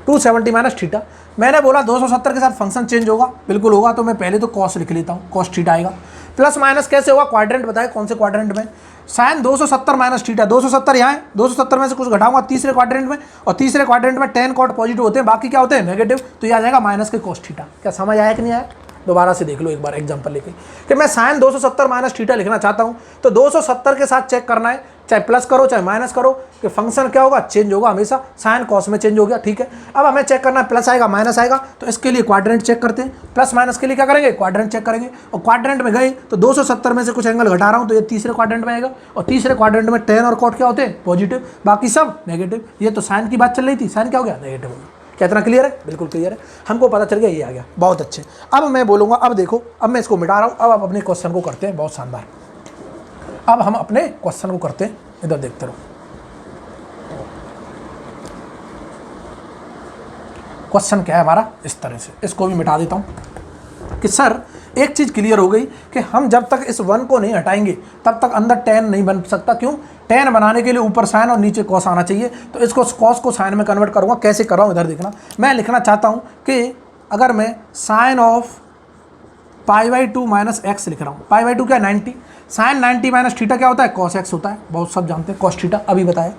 270 माइनस थीटा। मैंने बोला 270 के साथ फंक्शन चेंज होगा, बिल्कुल होगा। तो मैं पहले तो कॉस लिख लेता हूँ, कॉस थीटा आएगा। प्लस माइनस कैसे होगा? क्वाड्रेंट बताए, कौन से क्वाड्रेंट में? साइन 270 माइनस थीटा, 270 यहाँ है, 270 में से कुछ घटाऊंगा तीसरे क्वाड्रेंट में, और तीसरे क्वाड्रेंट में tan कॉट पॉजिटिव होते हैं, बाकी क्या होते हैं? नेगेटिव। तो ये आ जाएगा माइनस के कॉस थीटा। क्या समझ आया कि नहीं आया? दोबारा से देख लो एक बार एग्जांपल लेके कि मैं साइन 270 माइनस थीटा लिखना चाहता हूँ, तो 270 के साथ चेक करना है, चाहे प्लस करो चाहे माइनस करो, कि फंक्शन क्या होगा? चेंज होगा हमेशा। साइन कॉस में चेंज हो गया, ठीक है। अब हमें चेक करना है प्लस आएगा माइनस आएगा, तो इसके लिए क्वाड्रेंट चेक करते हैं। प्लस माइनस के लिए क्या करेंगे? क्वाड्रेंट चेक करेंगे। और क्वाड्रेंट में गए तो 270 में से कुछ एंगल घटा रहा हूँ, तो ये तीसरे क्वाड्रेंट में आएगा, और तीसरे क्वाड्रेंट में tan और कॉट क्या होते हैं? पॉजिटिव, बाकी सब नेगेटिव। ये तो साइन की बात चल रही थी, साइन क्या हो गया? नेगेटिव हो गया। क्या इतना क्लियर है? बिल्कुल क्लियर है, हमको पता चल गया, ये आ गया। बहुत अच्छे। अब मैं बोलूँगा, अब देखो, अब मैं इसको मिटा रहा हूँ, अब आप अपने क्वेश्चन को करते हैं। बहुत शानदार। अब हम अपने क्वेश्चन को करते हैं, इधर देखते रहो। क्वेश्चन क्या है हमारा? इस तरह से, इसको भी मिटा देता हूँ कि सर एक चीज़ क्लियर हो गई कि हम जब तक इस 1 को नहीं हटाएंगे तब तक अंदर tan नहीं बन सकता। क्यों? tan बनाने के लिए ऊपर साइन और नीचे कॉस आना चाहिए। तो इसको कॉस को साइन में कन्वर्ट करूँगा। कैसे कर रहा हूँ? इधर देखना। मैं लिखना चाहता हूँ कि अगर मैं साइन ऑफ π/2 माइनस एक्स लिख रहा हूँ, π/2 क्या? 90। साइन 90 माइनस थीटा क्या होता है? कॉस एक्स होता है, बहुत सब जानते हैं, कॉस थीटा अभी बताया।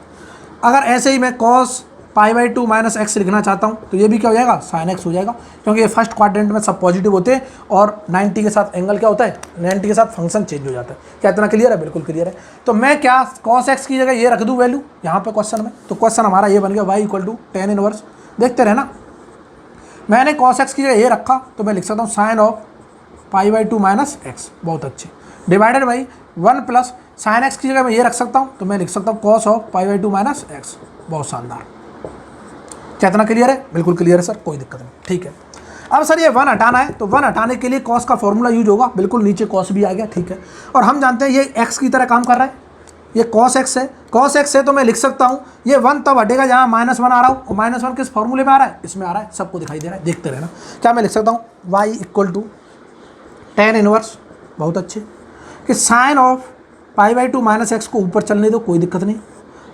अगर ऐसे ही मैं कॉस π/2 माइनस एक्स लिखना चाहता हूँ, तो ये भी क्या हो जाएगा? साइन एक्स हो जाएगा, क्योंकि ये फर्स्ट क्वाड्रेंट में सब पॉजिटिव होते हैं, और 90 के साथ एंगल क्या होता है? 90 के साथ फंक्शन चेंज हो जाता है। क्या इतना क्लियर है? बिल्कुल क्लियर है। तो मैं क्या कॉस एक्स की जगह ये रख दूँ वैल्यू यहाँ पे क्वेश्चन में, तो क्वेश्चन हमारा ये बन गया y = tan इनवर्स। देखते रहना, मैंने कॉस एक्स की जगह ये रखा, तो मैं लिख सकता हूँ साइन ऑफ π/2 माइनस एक्स। बहुत अच्छे। Divided by 1 plus sine x की जगह मैं ये रख सकता हूँ, तो मैं लिख सकता हूँ कॉस ऑफ π/2 माइनस एक्स। बहुत शानदार। क्या इतना क्लियर है? बिल्कुल क्लियर है सर, कोई दिक्कत नहीं, ठीक है। अब सर ये 1 हटाना है, तो 1 हटाने के लिए कॉस का फॉर्मूला यूज होगा। बिल्कुल नीचे कॉस भी आ गया, ठीक है। और हम जानते हैं ये एक्स की तरह काम कर रहा है, ये कॉस एक्स है। कॉस एक्स है तो मैं लिख सकता हूँ ये 1 तब हटेगा जहाँ -1 आ रहा हूँ, और -1 किस फॉर्मूले में आ रहा है? इसमें आ रहा है, सबको दिखाई दे रहा है, देखते रहना। क्या मैं लिख सकता हूँ? y = tan inverse. बहुत अच्छे। कि साइन ऑफ π/2 माइनस एक्स को ऊपर चलने दो, कोई दिक्कत नहीं।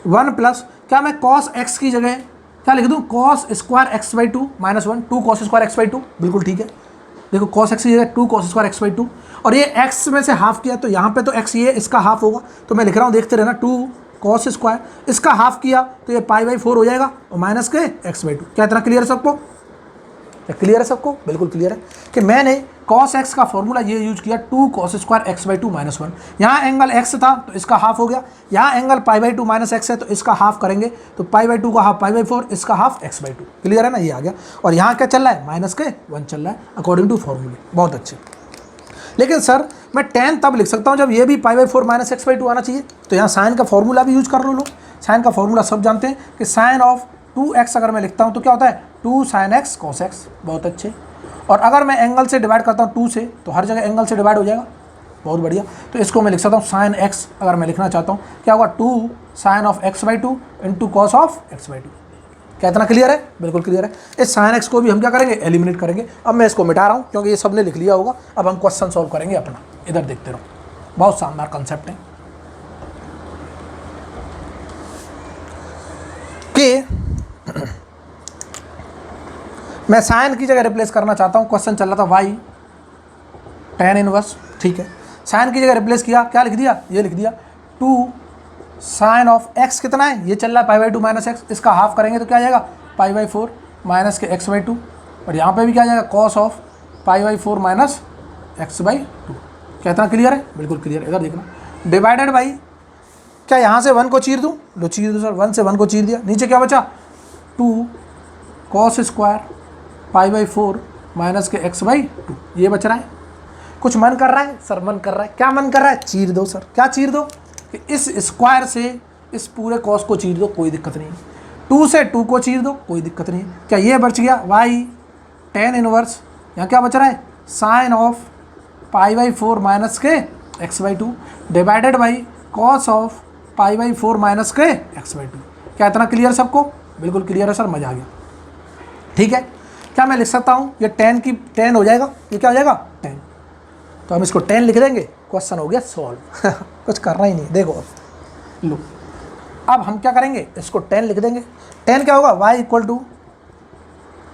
1 प्लस क्या मैं कॉस एक्स की जगह क्या लिख दूँ? cos square x/2 -1, 2 cos square x/2। बिल्कुल ठीक है। देखो cos x की जगह 2 cos स्क्वायर x/2, और ये x में से हाफ किया, तो यहाँ पे तो x ये इसका हाफ होगा, तो मैं लिख रहा हूँ, देखते रहना, 2 cos स्क्वायर, इसका हाफ किया तो ये π/4 हो जाएगा, और माइनस के x/2। क्या इतना क्लियर है सबको? क्लियर है सबको? बिल्कुल क्लियर है कि मैंने cos x का फॉर्मूला ये यूज किया, 2 cos स्क्वायर x/2 -1। यहाँ एंगल x था तो इसका हाफ हो गया, यहाँ एंगल π/2 माइनस एक्स है तो इसका हाफ करेंगे, तो π/2 का हाफ π/4, इसका हाफ x/2। क्लियर है ना? ये आ गया। और यहाँ क्या चल रहा है? -1 चल रहा है अकॉर्डिंग टू फॉर्मूले। बहुत अच्छे। लेकिन सर मैं tan तब लिख सकता हूँ जब ये भी π/4 माइनस x/2 आना चाहिए, तो यहाँ साइन का फॉर्मूला भी यूज कर लो। साइन का फॉर्मूला सब जानते हैं कि साइन ऑफ 2x अगर मैं लिखता हूँ तो क्या होता है? 2 sin x cos x। बहुत अच्छे। और अगर मैं एंगल से डिवाइड करता हूँ 2 से, तो हर जगह एंगल से डिवाइड हो जाएगा। बहुत बढ़िया। तो इसको मैं लिख सकता हूँ साइन x, अगर मैं लिखना चाहता हूँ क्या होगा? 2 sin of x/2 into cos of x/2। क्या इतना क्लियर है? बिल्कुल क्लियर है। इस साइन x को भी हम क्या करेंगे? एलिमिनेट करेंगे। अब मैं इसको मिटा रहा हूँ क्योंकि ये सबने लिख लिया होगा। अब हम क्वेश्चन सॉल्व करेंगे अपना। इधर देखते रहो, बहुत शानदार कंसेप्ट है कि मैं साइन की जगह रिप्लेस करना चाहता हूँ। क्वेश्चन चल रहा था y tan इनवर्स, ठीक है। साइन की जगह रिप्लेस किया, क्या लिख दिया, ये लिख दिया 2 साइन ऑफ x कितना है, ये चल रहा है पाई बाई 2 माइनस एक्स, इसका हाफ करेंगे तो क्या आ जाएगा पाई बाई 4 माइनस के x बाई 2, और यहाँ पे भी क्या आ जाएगा cos of pi by 4 minus x by 2। क्या इतना क्लियर है? बिल्कुल क्लियर है। इधर देखना डिवाइडेड बाई, क्या यहाँ से 1 को चीर दूँ, लो चीर दूँ सर, 1 से 1 को चीर दिया, नीचे क्या बचा 2 cos square pi by 4 minus के x बाई 2, ये बच रहा है। कुछ मन कर रहा है सर, मन कर रहा है, क्या मन कर रहा है, चीर दो सर, क्या चीर दो कि इस स्क्वायर से इस पूरे कॉस को चीर दो, कोई दिक्कत नहीं है। 2 से 2 को चीर दो, कोई दिक्कत नहीं है। क्या ये बच गया y tan इनवर्स, यहाँ क्या बच रहा है sine of pi by 4 minus के x by 2 divided by cos of pi by 4 minus के x बाई 2। क्या इतना क्लियर सबको? बिल्कुल क्लियर है सर, मजा आ गया। ठीक है, क्या मैं लिख सकता हूँ ये tan की tan हो जाएगा, ये क्या हो जाएगा tan, तो हम इसको 10 लिख देंगे, क्वेश्चन हो गया सॉल्व। कुछ करना ही नहीं। देखो लो, अब हम क्या करेंगे, इसको 10 लिख देंगे। 10 क्या होगा y equal to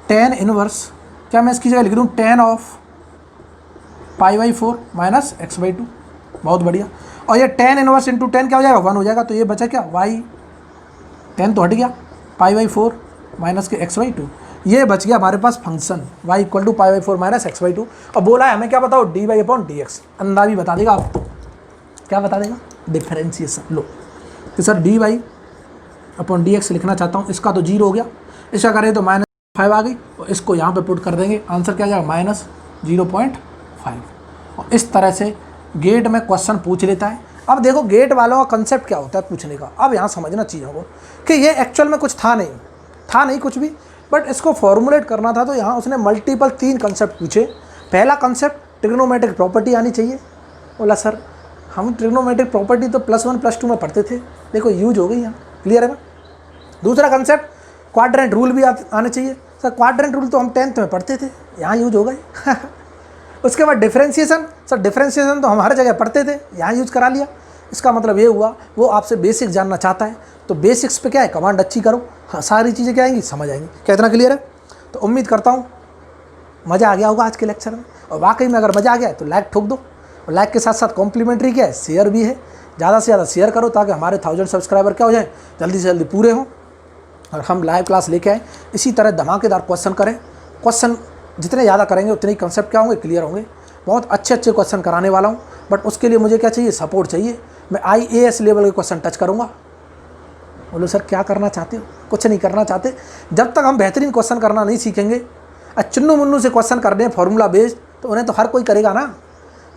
tan inverse, क्या मैं इसकी जगह लिख दूँ tan of pi by 4 minus x by 2, बहुत बढ़िया। और ये tan इनवर्स इंटू 10 क्या हो जाएगा 1 हो जाएगा, तो ये बचा क्या y 10 तो हट गया पाई बाई 4 माइनस के एक्स बाई 2, ये बच गया हमारे पास function y equal to pi by 4 minus x by 2। और बोला है हमें क्या बताओ dy अपॉन dx, अंधा भी बता देगा आपको, क्या बता देगा डिफरेंशिएशन। लो तो सर dy अपॉन dx लिखना चाहता हूँ, इसका तो 0 हो गया, इसका करें तो -5 आ गई, और इसको यहाँ पे पुट कर देंगे, आंसर क्या आ जाएगा -0.5। और इस तरह से गेट में क्वेश्चन पूछ लेता है। अब देखो गेट वालों का कंसेप्ट क्या होता है पूछने का, अब यहाँ समझना चीज़ों को कि ये एक्चुअल में कुछ था नहीं कुछ भी, बट इसको फॉर्मुलेट करना था। तो यहाँ उसने मल्टीपल 3 कंसेप्ट पूछे। पहला कंसेप्ट ट्रिग्नोमेट्रिक प्रॉपर्टी आनी चाहिए। बोला सर हम ट्रिग्नोमेट्रिक प्रॉपर्टी तो +1 +2 में पढ़ते थे, देखो यूज हो गई यहाँ, क्लियर है ना। दूसरा कंसेप्ट क्वाड्रेंट रूल भी आने चाहिए। सर क्वाड्रेंट रूल तो हम 10th में पढ़ते थे, यहाँ यूज हो गए। उसके बाद डिफरेंशिएशन, सर डिफरेंशिएशन तो हम हर जगह पढ़ते थे, यहाँ यूज करा लिया। इसका मतलब ये हुआ वो आपसे बेसिक जानना चाहता है, तो बेसिक्स पे क्या है कमांड अच्छी करो, हाँ सारी चीज़ें क्या आएंगी समझ आएंगी। क्या इतना क्लियर है? तो उम्मीद करता हूँ मज़ा आ गया होगा आज के लेक्चर में, और वाकई में अगर मज़ा आ गया है तो लाइक ठोक दो, और लाइक के साथ साथ कॉम्प्लीमेंट्री क्या है शेयर भी है, ज़्यादा से ज़्यादा शेयर करो ताकि हमारे 1000 सब्सक्राइबर क्या हो जाए जल्दी से जल्दी पूरे हों, और हम लाइव क्लास लेके आए। इसी तरह धमाकेदार क्वेश्चन करें, क्वेश्चन जितने ज़्यादा करेंगे उतने ही कंसेप्ट क्या होंगे क्लियर होंगे। बहुत अच्छे क्वेश्चन कराने वाला हूँ, बट उसके लिए मुझे क्या चाहिए सपोर्ट चाहिए। मैं IAS लेवल के क्वेश्चन टच करूँगा। बोलो सर क्या करना चाहते हो? कुछ नहीं करना चाहते। जब तक हम बेहतरीन क्वेश्चन करना नहीं सीखेंगे, चुन्नू मुन्नू से क्वेश्चन कर रहे हैं फॉर्मूला बेस्ड, तो उन्हें तो हर कोई करेगा ना।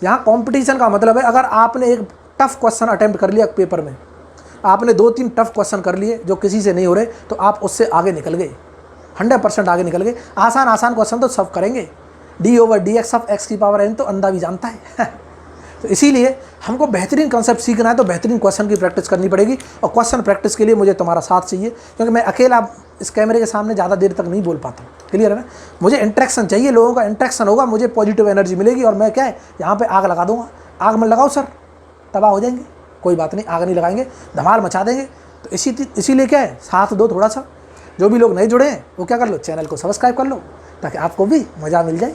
यहाँ कंपटीशन का मतलब है अगर आपने एक टफ क्वेश्चन अटेम्प्ट कर लिया पेपर में, आपने 2-3 टफ क्वेश्चन कर लिए जो किसी से नहीं हो रहे, तो आप उससे आगे निकल गए, 100% आगे निकल गए। आसान क्वेश्चन तो सब करेंगे, d/dx ऑफ x की पावर n तो अंधा भी जानता है। तो इसीलिए हमको बेहतरीन कंसेप्ट सीखना है तो बेहतरीन क्वेश्चन की प्रैक्टिस करनी पड़ेगी, और क्वेश्चन प्रैक्टिस के लिए मुझे तुम्हारा साथ चाहिए, क्योंकि मैं अकेला इस कैमरे के सामने ज़्यादा देर तक नहीं बोल पाता हूँ, क्लियर है ना। मुझे इंटरेक्शन चाहिए, लोगों का इंटरेक्शन होगा, मुझे पॉजिटिव एनर्जी मिलेगी, और मैं क्या है यहाँ पे आग लगा दूँगा। आग में लगाओ सर तबाह हो जाएंगे, कोई बात नहीं, आग नहीं लगाएंगे, धमाल मचा देंगे। तो इसीलिए क्या है साथ दो थोड़ा सा। जो भी लोग नहीं जुड़े हैं वो क्या कर लो, चैनल को सब्सक्राइब कर लो, ताकि आपको भी मज़ा मिल जाए,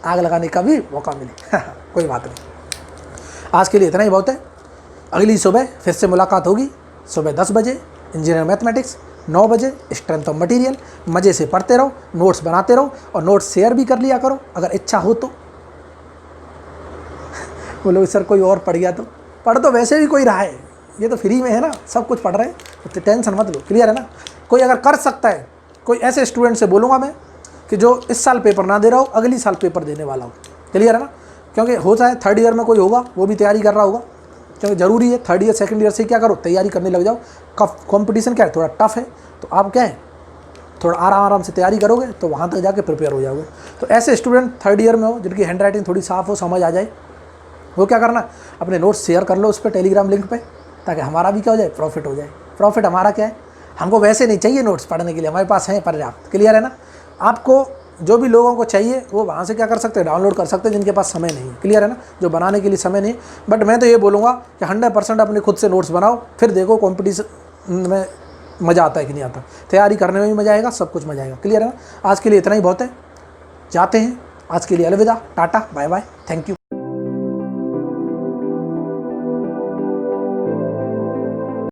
आग लगाने का भी मौका मिले। कोई बात नहीं, आज के लिए इतना ही बहुत है। अगली सुबह फिर से मुलाकात होगी, सुबह 10 बजे इंजीनियरिंग मैथमेटिक्स, 9 बजे स्ट्रेंथ ऑफ मटेरियल। मज़े से पढ़ते रहो, नोट्स बनाते रहो, और नोट्स शेयर भी कर लिया करो अगर इच्छा हो तो। बोलो सर कोई और पढ़ गया तो पढ़, तो वैसे भी कोई रहा है, ये तो फ्री में है ना, सब कुछ पढ़ रहे हैं, तो टेंशन मत लो, क्लियर है ना। कोई अगर कर सकता है, कोई ऐसे स्टूडेंट से बोलूँगा मैं कि जो इस साल पेपर ना दे रहा हो, अगली साल पेपर देने वाला हो, क्लियर है ना। क्योंकि हो जाए 3rd ईयर में कोई होगा वो भी तैयारी कर रहा होगा, क्योंकि ज़रूरी है 3rd ईयर 2nd ईयर से क्या करो तैयारी करने लग जाओ। कंपटीशन क्या है थोड़ा टफ है, तो आप क्या है थोड़ा आराम से तैयारी करोगे तो वहाँ तक जाके प्रिपेयर हो जाओगे। तो ऐसे स्टूडेंट 3rd ईयर में हो जिनकी हैंड राइटिंग थोड़ी साफ़ हो, समझ आ जाए, वो क्या करना अपने नोट्स शेयर कर लो उस पर टेलीग्राम लिंक पे, ताकि हमारा भी क्या हो जाए प्रॉफिट हो जाए। प्रॉफिट हमारा क्या है, हमको वैसे नहीं चाहिए नोट्स पढ़ने के लिए, हमारे पास हैं पर्याप्त, क्लियर है ना। आपको जो भी लोगों को चाहिए वो वहाँ से क्या कर सकते हैं डाउनलोड कर सकते हैं, जिनके पास समय नहीं है, क्लियर है ना, जो बनाने के लिए समय नहीं है। बट मैं तो ये बोलूँगा कि 100% अपने खुद से नोट्स बनाओ, फिर देखो कॉम्पिटिशन में मज़ा आता है कि नहीं आता, तैयारी करने में भी मज़ा आएगा, सब कुछ मज़ा आएगा, क्लियर है ना। आज के लिए इतना ही बहुत है, जाते हैं, आज के लिए अलविदा, tata bye bye, thank you.